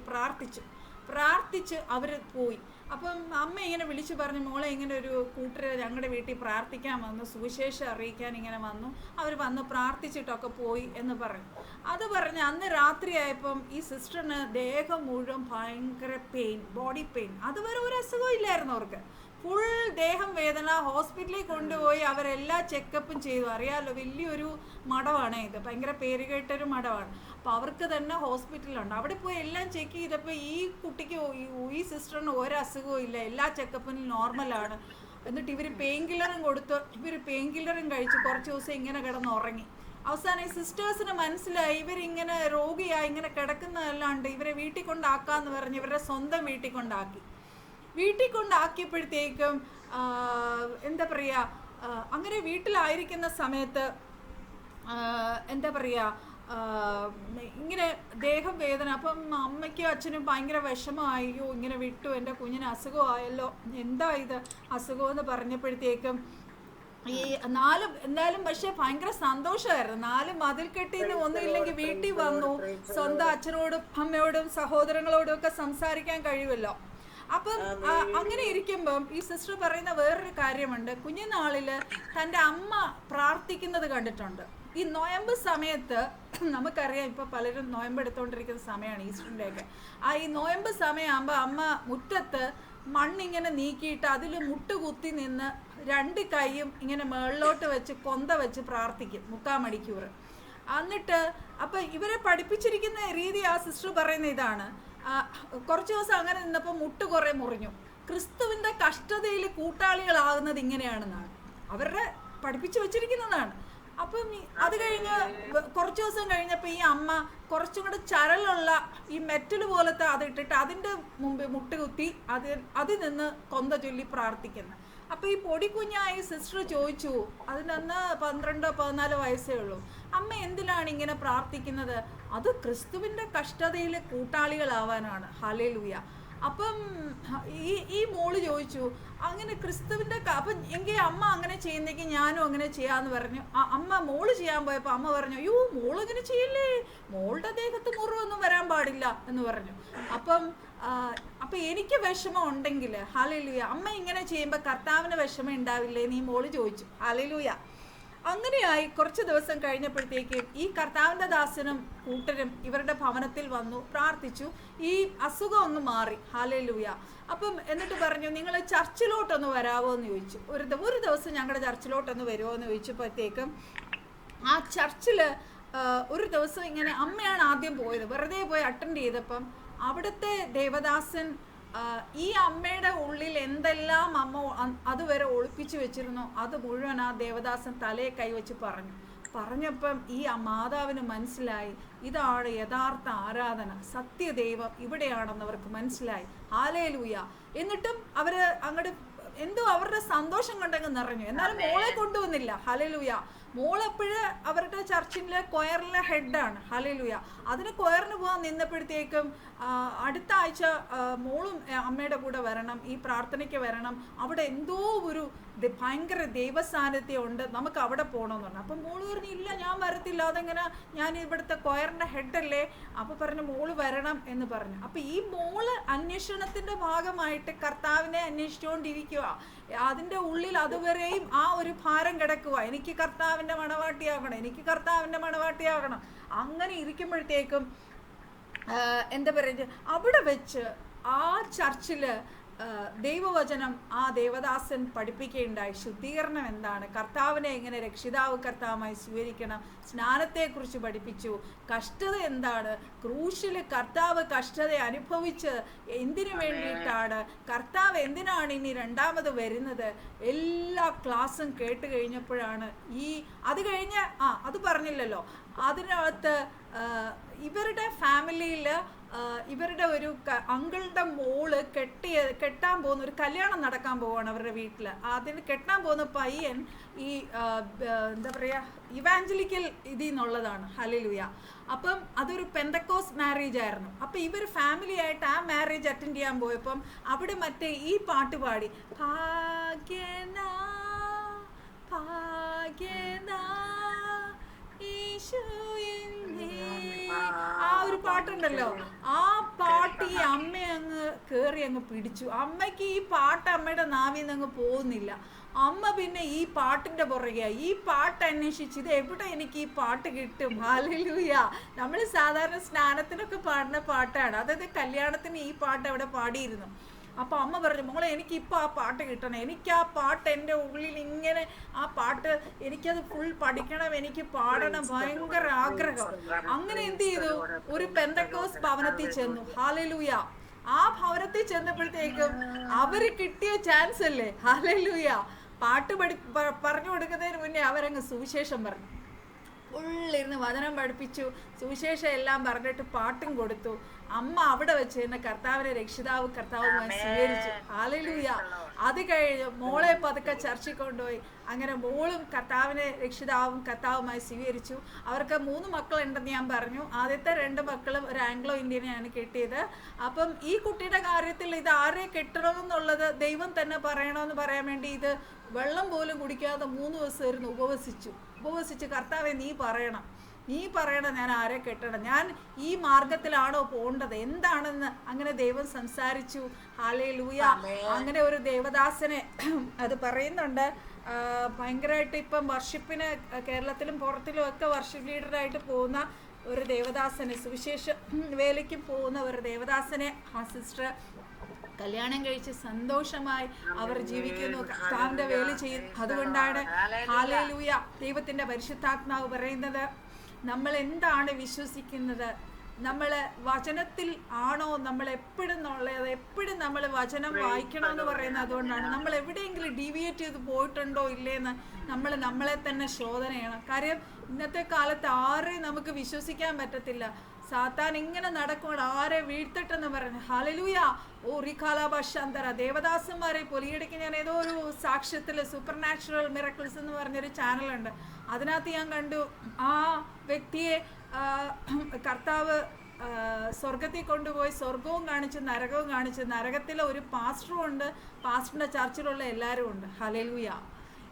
പ്രാർത്ഥിച്ച് അവർ പോയി. അപ്പം അമ്മ ഇങ്ങനെ വിളിച്ചു പറഞ്ഞു, മോളെ ഇങ്ങനെ ഒരു കൂട്ടർ ഞങ്ങളുടെ വീട്ടിൽ പ്രാർത്ഥിക്കാൻ വന്നു, സുവിശേഷം അറിയിക്കാൻ ഇങ്ങനെ വന്നു, അവർ വന്ന് പ്രാർത്ഥിച്ചിട്ടൊക്കെ പോയി എന്ന് പറഞ്ഞു. അത് പറഞ്ഞ് അന്ന് രാത്രിയായപ്പം ഈ സിസ്റ്ററിന് ദേഹം മുഴുവൻ ഭയങ്കര പെയിൻ, ബോഡി പെയിൻ. അതുവരെ ഒരു അസുഖം ഇല്ലായിരുന്നു അവർക്ക്, ഫുൾ ദേഹം വേദന. ഹോസ്പിറ്റലിൽ കൊണ്ടുപോയി അവരെല്ലാ ചെക്കപ്പും ചെയ്തു. അറിയാമല്ലോ, വലിയൊരു മഠമാണ് ഇത്, ഭയങ്കര പേരുകേട്ടൊരു മഠമാണ്. അപ്പോൾ അവർക്ക് തന്നെ ഹോസ്പിറ്റലുണ്ട്. അവിടെ പോയി എല്ലാം ചെക്ക് ചെയ്തപ്പോൾ ഈ കുട്ടിക്ക്, ഈ സിസ്റ്ററിന് ഒരു അസുഖവും ഇല്ല, എല്ലാ ചെക്കപ്പിനും നോർമലാണ്. എന്നിട്ട് ഇവർ പെയിൻ കില്ലറും കൊടുത്ത്, പെയിൻ കില്ലറും കഴിച്ച് കുറച്ച് ദിവസം ഇങ്ങനെ കിടന്ന് ഉറങ്ങി. അവസാനം ഈ സിസ്റ്റേഴ്സിന് മനസ്സിലായി ഇവരിങ്ങനെ രോഗിയായി ഇങ്ങനെ കിടക്കുന്നതല്ലാണ്ട് ഇവരെ വീട്ടിൽ കൊണ്ടാക്കാമെന്ന് പറഞ്ഞ് ഇവരുടെ സ്വന്തം വീട്ടിൽ കൊണ്ടാക്കി. വീട്ടിൽ കൊണ്ടാക്കിയപ്പോഴത്തേക്കും എന്താ പറയുക, അങ്ങനെ വീട്ടിലായിരിക്കുന്ന സമയത്ത് എന്താ പറയുക, ഇങ്ങനെ ദേഹം വേദന. അപ്പം അമ്മയ്ക്കും അച്ഛനും ഭയങ്കര വിഷമമായോ, ഇങ്ങനെ വിട്ടു, എൻ്റെ കുഞ്ഞിന് അസുഖമായല്ലോ, എന്താ ഇത് അസുഖമെന്ന് പറഞ്ഞപ്പോഴത്തേക്കും ഈ എന്തായാലും പക്ഷെ ഭയങ്കര സന്തോഷമായിരുന്നു. 4 മതിൽ കെട്ടിന്ന് ഒന്നുമില്ലെങ്കിൽ വീട്ടിൽ വന്നു സ്വന്തം അച്ഛനോടും അമ്മയോടും സഹോദരങ്ങളോടും ഒക്കെ സംസാരിക്കാൻ കഴിയുമല്ലോ. അപ്പം അങ്ങനെ ഇരിക്കുമ്പം ഈ സിസ്റ്റർ പറയുന്ന വേറൊരു കാര്യമുണ്ട്. കുഞ്ഞുനാളിൽ തൻ്റെ അമ്മ പ്രാർത്ഥിക്കുന്നത് കണ്ടിട്ടുണ്ട്. ഈ നൊയമ്പ് സമയത്ത് നമുക്കറിയാം, ഇപ്പോൾ പലരും നൊയമ്പെടുത്തുകൊണ്ടിരിക്കുന്ന സമയമാണ് ഈസ്റ്ററിൻ്റെ ഒക്കെ. ഈ നൊയമ്പ് സമയമാകുമ്പോൾ അമ്മ മുറ്റത്ത് മണ്ണിങ്ങനെ നീക്കിയിട്ട് അതിൽ മുട്ടുകുത്തി നിന്ന് 2 കൈയും ഇങ്ങനെ മുകളിലോട്ട് വെച്ച് കൊന്ത വെച്ച് പ്രാർത്ഥിക്കും 3/4 മണിക്കൂർ. എന്നിട്ട് അപ്പം ഇവരെ പഠിപ്പിച്ചിരിക്കുന്ന രീതി ആ സിസ്റ്റർ പറയുന്ന ഇതാണ്. കുറച്ച് ദിവസം അങ്ങനെ നിന്നപ്പോൾ മുട്ട് കുറേ മുറിഞ്ഞു. ക്രിസ്തുവിൻ്റെ കഷ്ടതയിൽ കൂട്ടാളികളാകുന്നത് ഇങ്ങനെയാണെന്നാണ് അവരുടെ പഠിപ്പിച്ചു വച്ചിരിക്കുന്നതാണ്. അപ്പം അത് കഴിഞ്ഞ് കുറച്ച് ദിവസം കഴിഞ്ഞപ്പോൾ ഈ അമ്മ കുറച്ചും കൂടെ ചരലുള്ള ഈ മെറ്റൽ പോലത്തെ അതിട്ടിട്ട് അതിൻ്റെ മുമ്പിൽ മുട്ടുകുത്തി അതിൽ നിന്ന് കൊന്ത ചൊല്ലി പ്രാർത്ഥിക്കുന്നു. അപ്പോൾ ഈ പൊടിക്കുഞ്ഞായ സിസ്റ്റർ ചോദിച്ചു, അതിനന്ന് 12-14 വയസ്സേ ഉള്ളൂ, അമ്മ എന്തിനാണ് ഇങ്ങനെ പ്രാർത്ഥിക്കുന്നത്? അത് ക്രിസ്തുവിൻ്റെ കഷ്ടതയിൽ കൂട്ടാളികളാവാനാണ്. ഹല്ലേലൂയ. അപ്പം ഈ മോള് ചോദിച്ചു, അങ്ങനെ ക്രിസ്തുവിൻ്റെ അപ്പം എങ്കിൽ അമ്മ അങ്ങനെ ചെയ്യുന്നെങ്കിൽ ഞാനും അങ്ങനെ ചെയ്യാമെന്ന് പറഞ്ഞു. അമ്മ മോള് ചെയ്യാൻ പോയപ്പോൾ അമ്മ പറഞ്ഞു, അയ്യോ മോളിങ്ങനെ ചെയ്യില്ലേ, മോളുടെ ദേഹത്ത് മുറിവൊന്നും വരാൻ പാടില്ല എന്ന് പറഞ്ഞു. അപ്പം എനിക്ക് വിഷമം ഉണ്ടെങ്കിൽ ഹല്ലേലൂയ, അമ്മ ഇങ്ങനെ ചെയ്യുമ്പോൾ കർത്താവിന് വിഷമം ഉണ്ടാവില്ലേ നീ മോള് ചോദിച്ചു. ഹല്ലേലൂയ. അങ്ങനെയായി കുറച്ച് ദിവസം കഴിഞ്ഞപ്പോഴത്തേക്ക് ഈ കർത്താവിൻ്റെ ദാസനും കൂട്ടരും ഇവരുടെ ഭവനത്തിൽ വന്നു പ്രാർത്ഥിച്ചു. ഈ അസുഖം ഒന്ന് മാറി. ഹല്ലേലൂയ. അപ്പം എന്നിട്ട് പറഞ്ഞു, നിങ്ങൾ ചർച്ചിലോട്ടൊന്ന് വരാമോ എന്ന് ചോദിച്ചു. ഒരു ദിവസം ഞങ്ങളുടെ ചർച്ചിലോട്ടൊന്ന് വരുമോ എന്ന് ചോദിച്ചപ്പോഴത്തേക്കും ആ ചർച്ചിൽ ഒരു ദിവസം ഇങ്ങനെ അമ്മയാണ് ആദ്യം പോയത്. വെറുതെ പോയി അറ്റൻഡ് ചെയ്തപ്പം അവിടുത്തെ ദേവദാസൻ ഈ അമ്മയുടെ ഉള്ളിൽ എന്തെല്ലാം അമ്മ അതുവരെ ഒളിപ്പിച്ചു വെച്ചിരുന്നോ അത് മുഴുവൻ ആ ദേവദാസൻ തലയെ കൈവച്ച് പറഞ്ഞപ്പം ഈ മാതാവിന് മനസ്സിലായി, ഇതാണ് യഥാർത്ഥ ആരാധന, സത്യദൈവം ഇവിടെയാണെന്ന് അവർക്ക് മനസ്സിലായി. ഹല്ലേലൂയ. എന്നിട്ടും അവര് അങ്ങോട്ട് എന്തോ അവരുടെ സന്തോഷം കൊണ്ടങ്ങ് നിറഞ്ഞു. എന്നാലും മോളെ കൊണ്ടുവന്നില്ല. ഹല്ലേലൂയ. മോളെപ്പോഴും അവരുടെ ചർച്ചിലെ കൊയറിലെ ഹെഡാണ്. ഹല്ലേലൂയ. അതിന് കൊയറിന് പോകാൻ നിന്നപ്പോഴത്തേക്കും അടുത്ത ആഴ്ച മോളും അമ്മയുടെ കൂടെ വരണം, ഈ പ്രാർത്ഥനയ്ക്ക് വരണം, അവിടെ എന്തോ ഒരു ഭയങ്കര ദൈവസാന്നിധ്യം ഉണ്ട്, നമുക്ക് അവിടെ പോകണമെന്ന് പറഞ്ഞു. അപ്പം മോള് പറഞ്ഞു, ഇല്ല ഞാൻ വരത്തില്ല, അതെങ്ങനെ, ഞാൻ ഇവിടുത്തെ കൊയറിൻ്റെ ഹെഡല്ലേ. അപ്പോൾ പറഞ്ഞു മോള് വരണം എന്ന് പറഞ്ഞു. അപ്പം ഈ മോള് അന്വേഷണത്തിൻ്റെ ഭാഗമായിട്ട് കർത്താവിനെ അന്വേഷിച്ചുകൊണ്ടിരിക്കുക. അതിൻ്റെ ഉള്ളിൽ അതുവരെയും ആ ഒരു ഭാരം കിടക്കുക, എനിക്ക് കർത്താവിൻ്റെ മണവാട്ടിയാകണം, എനിക്ക് കർത്താവിൻ്റെ മണവാട്ടിയാകണം. അങ്ങനെ ഇരിക്കുമ്പോഴത്തേക്കും എന്താ പറയുക, അവിടെ വെച്ച് ആ ചർച്ചിൽ ദൈവവചനം ആ ദേവദാസൻ പഠിപ്പിക്കുകയുണ്ടായി. ശുദ്ധീകരണം എന്താണ്, കർത്താവിനെ എങ്ങനെ രക്ഷിതാവ് കർത്താവുമായി സ്വീകരിക്കണം, സ്നാനത്തെക്കുറിച്ച് പഠിപ്പിച്ചു. കഷ്ടത എന്താണ്, ക്രൂശിൽ കർത്താവ് കഷ്ടത അനുഭവിച്ച് എന്തിനു വേണ്ടിയിട്ടാണ്, കർത്താവ് എന്തിനാണ് ഇനി രണ്ടാമത് വരുന്നത്, എല്ലാ ക്ലാസ്സും കേട്ട് കഴിഞ്ഞപ്പോഴാണ് അത് കഴിഞ്ഞ് അത് പറഞ്ഞില്ലല്ലോ, അതിനകത്ത് ഇവരുടെ ഫാമിലിയിൽ ഇവരുടെ ഒരു അങ്കിളുടെ മോള് കെട്ടാൻ പോകുന്ന ഒരു കല്യാണം നടക്കാൻ പോവാണ് അവരുടെ വീട്ടിൽ. അതിന് കെട്ടാൻ പോകുന്ന പയ്യൻ ഈ എന്താ പറയുക ഇവാഞ്ചലിക്കൽ ഇതിൽ നിന്നുള്ളതാണ്. ഹല്ലേലൂയ. അപ്പം അതൊരു പെന്തക്കോസ് മാരേജ് ആയിരുന്നു. അപ്പം ഇവർ ഫാമിലി ആയിട്ട് ആ മാരേജ് അറ്റൻഡ് ചെയ്യാൻ പോയപ്പം അവിടെ മറ്റേ ഈ പാട്ട് പാടി, ഭാഗ്യനാ ഭാഗ്യനാ ആ ഒരു പാട്ടുണ്ടല്ലോ, ആ പാട്ട് ഈ അമ്മ അങ്ങ് കേറി അങ്ങ് പിടിച്ചു. അമ്മയ്ക്ക് ഈ പാട്ട് അമ്മയുടെ നാവിൽ നിന്ന് അങ്ങ് പോകുന്നില്ല. അമ്മ പിന്നെ ഈ പാട്ടിന്റെ പുറകെ ഈ പാട്ട് അന്വേഷിച്ച്, ഇത് എവിടെ എനിക്ക് ഈ പാട്ട് കിട്ടും. ഹല്ലേലൂയ. നമ്മൾ സാധാരണ സ്നാനത്തിനൊക്കെ പാടുന്ന പാട്ടാണ്, അതായത് കല്യാണത്തിന് ഈ പാട്ട് അവിടെ പാടിയിരുന്നു. അപ്പോൾ അമ്മ പറഞ്ഞു, മോളെ എനിക്കിപ്പോൾ ആ പാട്ട് കിട്ടണം, എനിക്ക് ആ പാട്ട് എൻ്റെ ഉള്ളിൽ ഇങ്ങനെ ആ പാട്ട് എനിക്കത് ഫുൾ പഠിക്കണം, എനിക്ക് പാടണം, ഭയങ്കര ആഗ്രഹം. അങ്ങനെ എന്ത് ചെയ്തു, ഒരു പെന്തക്കോസ് ഭവനത്തിൽ ചെന്നു. ഹല്ലേലൂയ. ആ ഭവനത്തിൽ ചെന്നപ്പോഴത്തേക്കും അവര് കിട്ടിയ ചാൻസ് അല്ലേ. ഹല്ലേലൂയ. പാട്ട് പറഞ്ഞു കൊടുക്കുന്നതിന് മുന്നേ അവരങ്ങ് സുവിശേഷം പറഞ്ഞു, ഫുള്ളിരുന്ന് വചനം പഠിപ്പിച്ചു, സുവിശേഷം എല്ലാം പറഞ്ഞിട്ട് പാട്ടും കൊടുത്തു. അമ്മ അവിടെ വെച്ച് തന്നെ കർത്താവിനെ കർത്താവുമായി സ്വീകരിച്ചു. ഹല്ലേലൂയ. അത് കഴിഞ്ഞ് മോളെ പതുക്കെ ചർച്ചിൽ കൊണ്ടുപോയി. അങ്ങനെ മോളും കർത്താവിനെ കർത്താവുമായി സ്വീകരിച്ചു. അവർക്ക് 3 മക്കളുണ്ടെന്ന് ഞാൻ പറഞ്ഞു. ആദ്യത്തെ 2 മക്കളും ഒരു ആംഗ്ലോ ഇന്ത്യനെയാണ് കെട്ടിയത്. അപ്പം ഈ കുട്ടിയുടെ കാര്യത്തിൽ ഇത് ആരെ കെട്ടണമെന്നുള്ളത് ദൈവം തന്നെ പറയണമെന്ന് പറയാൻ വേണ്ടി ഇത് വെള്ളം പോലും കുടിക്കാതെ 3 ദിവസം ഇരുന്ന് ഉപവസിച്ച് കർത്താവെ നീ പറയണം ഞാൻ ആരെ കെട്ടണം, ഞാൻ ഈ മാർഗത്തിലാണോ പോകേണ്ടത്, എന്താണെന്ന് അങ്ങനെ ദൈവം സംസാരിച്ചു. ഹല്ലേലൂയ. അങ്ങനെ ഒരു ദേവദാസനെ അത് പറയുന്നുണ്ട്. ഭയങ്കരമായിട്ട് ഇപ്പം വർഷിപ്പിന് കേരളത്തിലും പുറത്തിലും ഒക്കെ വർഷിപ്പ് ലീഡറായിട്ട് പോകുന്ന ഒരു ദേവദാസനെ, സുവിശേഷ വേലയ്ക്ക് പോകുന്ന ഒരു ദേവദാസനെ ആ സിസ്റ്റർ കല്യാണം കഴിച്ച് സന്തോഷമായി അവർ ജീവിക്കുന്നു, കർത്താവിന്റെ വേല ചെയ്യുന്നു. അതുകൊണ്ടാണ് ഹല്ലേലൂയ ദൈവത്തിന്റെ പരിശുദ്ധാത്മാവ് പറയുന്നത്, നമ്മൾ എന്താണ് വിശ്വസിക്കുന്നത്, നമ്മൾ വചനത്തിൽ ആണോ നമ്മൾ എപ്പോഴും നമ്മൾ വചനം വായിക്കണമെന്ന് പറയുന്നത്. അതുകൊണ്ടാണ് നമ്മൾ എവിടെയെങ്കിലും ഡീവിയേറ്റ് ചെയ്ത് പോയിട്ടുണ്ടോ ഇല്ലേന്ന് നമ്മൾ നമ്മളെ തന്നെ ശോധന ചെയ്യണം. കാര്യം ഇന്നത്തെ കാലത്ത് ആരെയും നമുക്ക് വിശ്വസിക്കാൻ പറ്റത്തില്ല. സാത്താൻ ഇങ്ങനെ നടക്കുമ്പോൾ ആരെ വീഴ്ത്തട്ടെന്ന് പറഞ്ഞു. ഹല്ലേലൂയ. ഓ റിഖാലാബാഷാന്തര ദേവദാസന്മാരെ പൊലിയിടയ്ക്ക് ഞാൻ ഏതോ ഒരു സാക്ഷ്യത്തിൽ സൂപ്പർ നാച്ചുറൽ മിറക്കിൾസ് എന്ന് പറഞ്ഞൊരു ചാനലുണ്ട്. അതിനകത്ത് ഞാൻ കണ്ടു ആ വ്യക്തിയെ കർത്താവ് സ്വർഗത്തിൽ കൊണ്ടുപോയി സ്വർഗവും കാണിച്ച് നരകവും കാണിച്ച്. നരകത്തിലെ ഒരു പാസ്റ്ററും ഉണ്ട്, പാസ്റ്ററിൻ്റെ ചർച്ചിലുള്ള എല്ലാവരും ഉണ്ട്. ഹല്ലേലൂയ.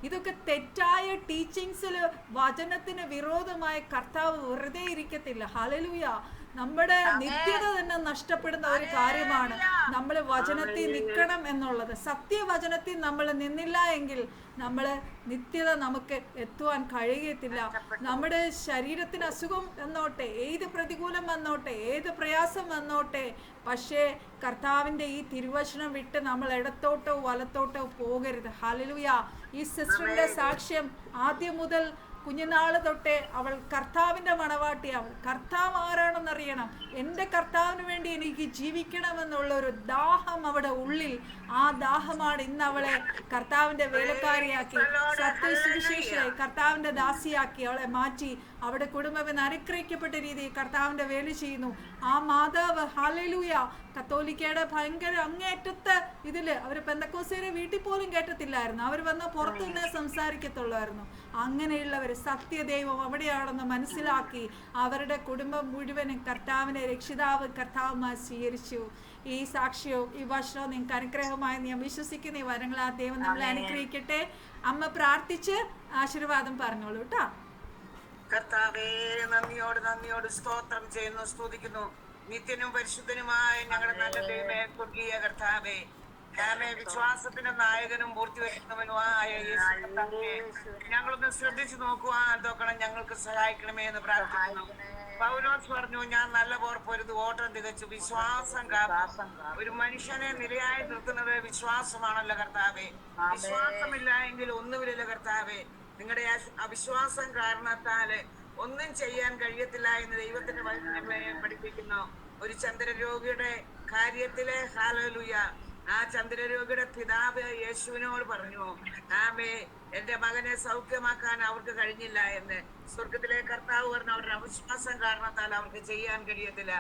ഇതൊക്കെ തെറ്റായ ടീച്ചിങ്സിൽ വചനത്തിന് വിരോധമായ കർത്താവ് വെറുതെ ഇരിക്കത്തില്ല. ഹല്ലേലൂയ. നമ്മുടെ നിത്യത തന്നെ നഷ്ടപ്പെടുന്ന ഒരു കാര്യമാണ് നമ്മൾ വചനത്തിൽ നിൽക്കണം എന്നുള്ളത്. സത്യവചനത്തിൽ നമ്മൾ നിന്നില്ല എങ്കിൽ നമ്മൾ നിത്യത നമുക്ക് എത്തുവാൻ കഴിയത്തില്ല. നമ്മുടെ ശരീരത്തിന് അസുഖം വന്നോട്ടെ, ഏത് പ്രതികൂലം വന്നോട്ടെ, ഏത് പ്രയാസം വന്നോട്ടെ, പക്ഷേ കർത്താവിൻ്റെ ഈ തിരുവചനം വിട്ട് നമ്മൾ ഇടത്തോട്ടോ വലത്തോട്ടോ പോകരുത്. ഹല്ലേലൂയ. ഈ സിസ്റ്ററിൻ്റെ സാക്ഷ്യം ആദ്യം മുതൽ കുഞ്ഞുനാള് തൊട്ടേ അവൾ കർത്താവിൻ്റെ മണവാട്ടിയാണ്. കർത്താവ് ആരാണെന്നറിയണം, എൻ്റെ കർത്താവിന് വേണ്ടി എനിക്ക് ജീവിക്കണമെന്നുള്ള ഒരു ദാഹം അവിടെ ഉള്ളിൽ. ആ ദാഹമാണ് ഇന്ന് അവളെ കർത്താവിൻ്റെ വേലക്കാരിയാക്കി, സത്യസുവിശേഷയായി കർത്താവിൻ്റെ ദാസിയാക്കി അവളെ മാറ്റി. അവിടെ കുടുംബം അനുഗ്രഹിക്കപ്പെട്ട രീതിയിൽ കർത്താവിൻ്റെ വേല ചെയ്യുന്നു. ആ മാതാവ് ഹല്ലേലൂയ കത്തോലിക്കയുടെ ഭയങ്കര അങ്ങേറ്റത്തെ ഇതില് അവർ പെന്തക്കോസ്തരുടെ വീട്ടിൽ പോലും കേട്ടത്തില്ലായിരുന്നു. അവർ വന്ന പുറത്തു നിന്നേ സംസാരിക്കത്തുള്ളായിരുന്നു. അങ്ങനെയുള്ളവർ സത്യദൈവം അവിടെയാണെന്ന് മനസ്സിലാക്കി അവരുടെ കുടുംബം മുഴുവനും കർത്താവിനെ കർത്താവുമായി സ്വീകരിച്ചു. ഈ സാക്ഷ്യവും ഈ വചനവും നിങ്ങൾക്ക് അനുഗ്രഹമായി ഞാൻ വിശ്വസിക്കുന്ന ഈ വരങ്ങൾ ആ ദൈവം നമ്മളെ അനുഗ്രഹിക്കട്ടെ. അമ്മ പ്രാർത്ഥിച്ച് ആശീർവാദം പറഞ്ഞോളൂ കേട്ടോ. കർത്താവേ, നന്ദിയോട് സ്തോത്രം ചെയ്യുന്നു, സ്തുതിക്കുന്നു. നിത്യനും പരിശുദ്ധനുമായ ഞങ്ങളുടെ നല്ല ദൈവമേ, സ്വർഗീയ കർത്താവേ, വിശ്വാസത്തിന്റെ നായകനും പൂർത്തിവെക്കുന്നവനുമായ ഞങ്ങളൊന്ന് ശ്രദ്ധിച്ചു നോക്കണം, ഞങ്ങൾക്ക് സഹായിക്കണമേ എന്ന് പ്രാർത്ഥിക്കുന്നു. പൗലോസ് പറഞ്ഞു, ഞാൻ നല്ല പോർ പൊരുത്, ഓട്ടം തികച്ചു, വിശ്വാസം കാക്കും. ഒരു മനുഷ്യനെ നിലയായി നിർത്തുന്നത് വിശ്വാസമാണല്ലോ കർത്താവേ. വിശ്വാസമില്ല എങ്കിൽ ഒന്നുമില്ലല്ലോ കർത്താവേ. നിങ്ങളുടെ അവിശ്വാസം കാരണത്താല് ഒന്നും ചെയ്യാൻ കഴിയത്തില്ല എന്ന് ദൈവത്തിന്റെ വചനം ഞങ്ങളെ പഠിപ്പിക്കുന്നു. ഒരു ചന്ദ്രരോഗിയുടെ കാര്യത്തിലെ ഹല്ലേലൂയ, ആ ചന്ദ്രരോഗിയുടെ പിതാവ് യേശുവിനോട് പറഞ്ഞു, ആമേ, എന്റെ മകനെ സൗഖ്യമാക്കാൻ അവർക്ക് കഴിഞ്ഞില്ല എന്ന്. സ്വർഗത്തിലെ കർത്താവ് പറഞ്ഞു, അവരുടെ അവിശ്വാസം കാരണത്താൽ അവർക്ക് ചെയ്യാൻ കഴിയത്തില്ല.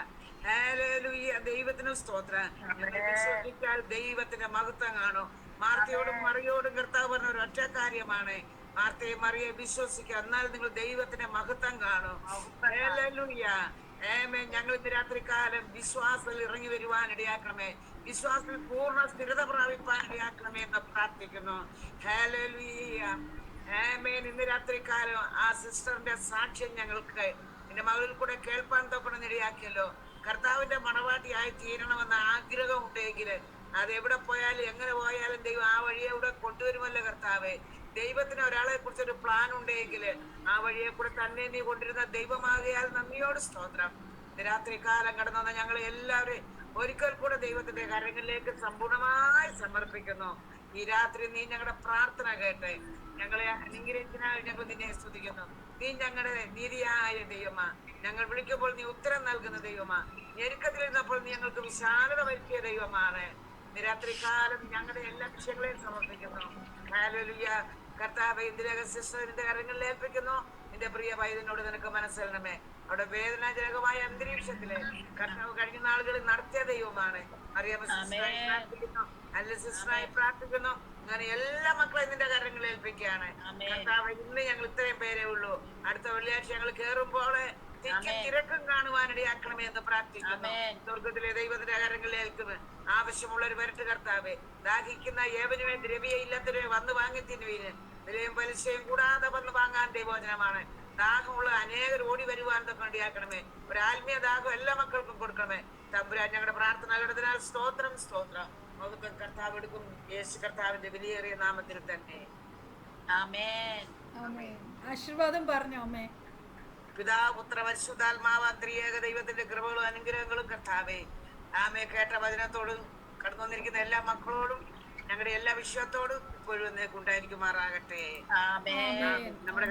ഹല്ലേലൂയ, ദൈവത്തിന് സ്തോത്രം. വിശ്വസിച്ചാൽ ദൈവത്തിന്റെ മഹത്വം കാണും. മാർത്തയോടും മറിയോടും കർത്താവ് പറഞ്ഞ ഒരു ഒറ്റ കാര്യമാണ്, മാർത്തയെ മറിയെ വിശ്വസിക്കുക, എന്നാൽ നിങ്ങൾ ദൈവത്തിന്റെ മഹത്വം കാണും. ഹല്ലേലൂയ. ആമേൻ. ഞങ്ങൾ ഇന്ന് രാത്രികാലം വിശ്വാസത്തിൽ ഇറങ്ങി വരുവാൻ ഇടയാക്കണമേ, വിശ്വാസത്തിൽ പൂർണ്ണ സ്ഥിരത പ്രാപിപ്പാൻ ഇടയാക്കണമേ എന്ന് പ്രാർത്ഥിക്കുന്നു. ഹല്ലേലൂയ. ആമേൻ. ഇന്ന് രാത്രികാലം ആ സിസ്റ്ററിന്റെ സാക്ഷ്യം ഞങ്ങൾക്ക് എന്റെ മകളിൽ കൂടെ കേൾപ്പാൻ തൊക്കണം ഇടയാക്കിയല്ലോ. കർത്താവിന്റെ മണവാട്ടിയായി തീരണമെന്ന ആഗ്രഹം ഉണ്ടെങ്കിൽ അതെവിടെ പോയാലും എങ്ങനെ പോയാലും ദൈവം ആ വഴിയെ ഇവിടെ കൊണ്ടുവരുമല്ലോ കർത്താവേ. ദൈവത്തിന് ഒരാളെ കുറിച്ചൊരു പ്ലാൻ ഉണ്ടെങ്കിൽ ആ വഴിയെ കൂടെ തന്നെ നീ കൊണ്ടിരുന്ന ദൈവമാകിയാൽ നന്ദിയോട് സ്തോത്രം. രാത്രി കാലം കടന്നു വന്ന ഞങ്ങൾ എല്ലാവരും ഒരിക്കൽ കൂടെ ദൈവത്തിന്റെ കരങ്ങളിലേക്ക് സമ്പൂർണമായി സമർപ്പിക്കുന്നു. ഈ രാത്രി നീ ഞങ്ങളുടെ പ്രാർത്ഥന കേട്ടെ, ഞങ്ങളെ അനുഗ്രഹിച്ചതിനായി ഞങ്ങൾ നിന്നെ സ്തുതിക്കുന്നു. നീ ഞങ്ങളുടെ നീതിയായ ദൈവമാ, ഞങ്ങൾ വിളിക്കുമ്പോൾ നീ ഉത്തരം നൽകുന്ന ദൈവമാ, ഞെരുക്കത്തിലിരുന്നപ്പോൾ നീ ഞങ്ങൾക്ക് വിശാലത വരുത്തിയ ദൈവമാണ്. രാത്രികാലം ഞങ്ങളുടെ എല്ലാ വിഷയങ്ങളെയും സമർപ്പിക്കുന്നു. ഹല്ലേലൂയ. കർത്താവേ, ഇന്ദിരാ സിസ്റ്ററിന്റെ കരങ്ങളിൽ ഏൽപ്പിക്കുന്നു. നിന്റെ പ്രിയ പൈതനോട് നിനക്ക് മനസ്സിലണമേ. അവിടെ വേദനാജനകമായ അന്തരീക്ഷത്തില് കർത്താവ് കഴിഞ്ഞ നാളുകളിൽ നടത്തിയ ദൈവമാണ്. അറിയാമോ സിസ്റ്ററായി പ്രാർത്ഥിക്കുന്നു, അല്ല സിസ്റ്ററായി പ്രാർത്ഥിക്കുന്നു. അങ്ങനെ എല്ലാ മക്കളെയും നിന്റെ കരങ്ങളിൽ ഏൽപ്പിക്കുകയാണ് കർത്താവ്. ഇന്ന് ഞങ്ങൾ ഇത്രയും പേരേ ഉള്ളൂ. അടുത്ത വെള്ളിയാഴ്ച ഞങ്ങൾ കേറുമ്പോൾ തിക്കും തിരക്കും കാണുവാനിടയാക്കണമേ എന്ന് പ്രാർത്ഥിക്കുന്നു. സ്വർഗത്തിലെ ദൈവത്തിന്റെ കരങ്ങളിൽ ഏൽക്കുന്നു. ആവശ്യമുള്ളവർ വരട്ട് കർത്താവെ. ദാഹിക്കുന്ന ഏവനുമേ ദ്രവ്യയില്ലാത്തവരെ വന്ന് വാങ്ങി തിന്നുവീന്. വിലയും പലിശയും കൂടാതെ വന്ന് വാങ്ങാൻ ദൈവവചനമാണ്. ദാഹമുള്ള അനേകർ ഓടി വരുവാൻ വേണ്ടിയാക്കണമേ. ഒരു ആത്മീയ ദാഹം എല്ലാ മക്കൾക്കും കൊടുക്കണമേ തമ്പുരാൻ. ഞങ്ങളുടെ പ്രാർത്ഥന കേട്ടതിനാൽ സ്തോത്രം സ്തോത്രം. മഹത്വം കർത്താവ് എടുക്കും യേശു കർത്താവിന്റെ വിലയേറിയ നാമത്തിൽ തന്നെ. ആമേൻ. ആശീർവാദം പറഞ്ഞു അമ്മേ. പിതാവ് പുത്ര പരിശുദ്ധാത്മാവ ത്രിയേക ദൈവത്തിന്റെ കൃപകളും അനുഗ്രഹങ്ങളും കർത്താവേ ആമേ കേട്ട വചനത്തോടും കടന്നു വന്നിരിക്കുന്ന എല്ലാ മക്കളോടും ഞങ്ങളുടെ എല്ലാ വിശ്വത്തോടും ഇപ്പോഴും ഉണ്ടായിരിക്കുമാറാകട്ടെ. നമ്മുടെ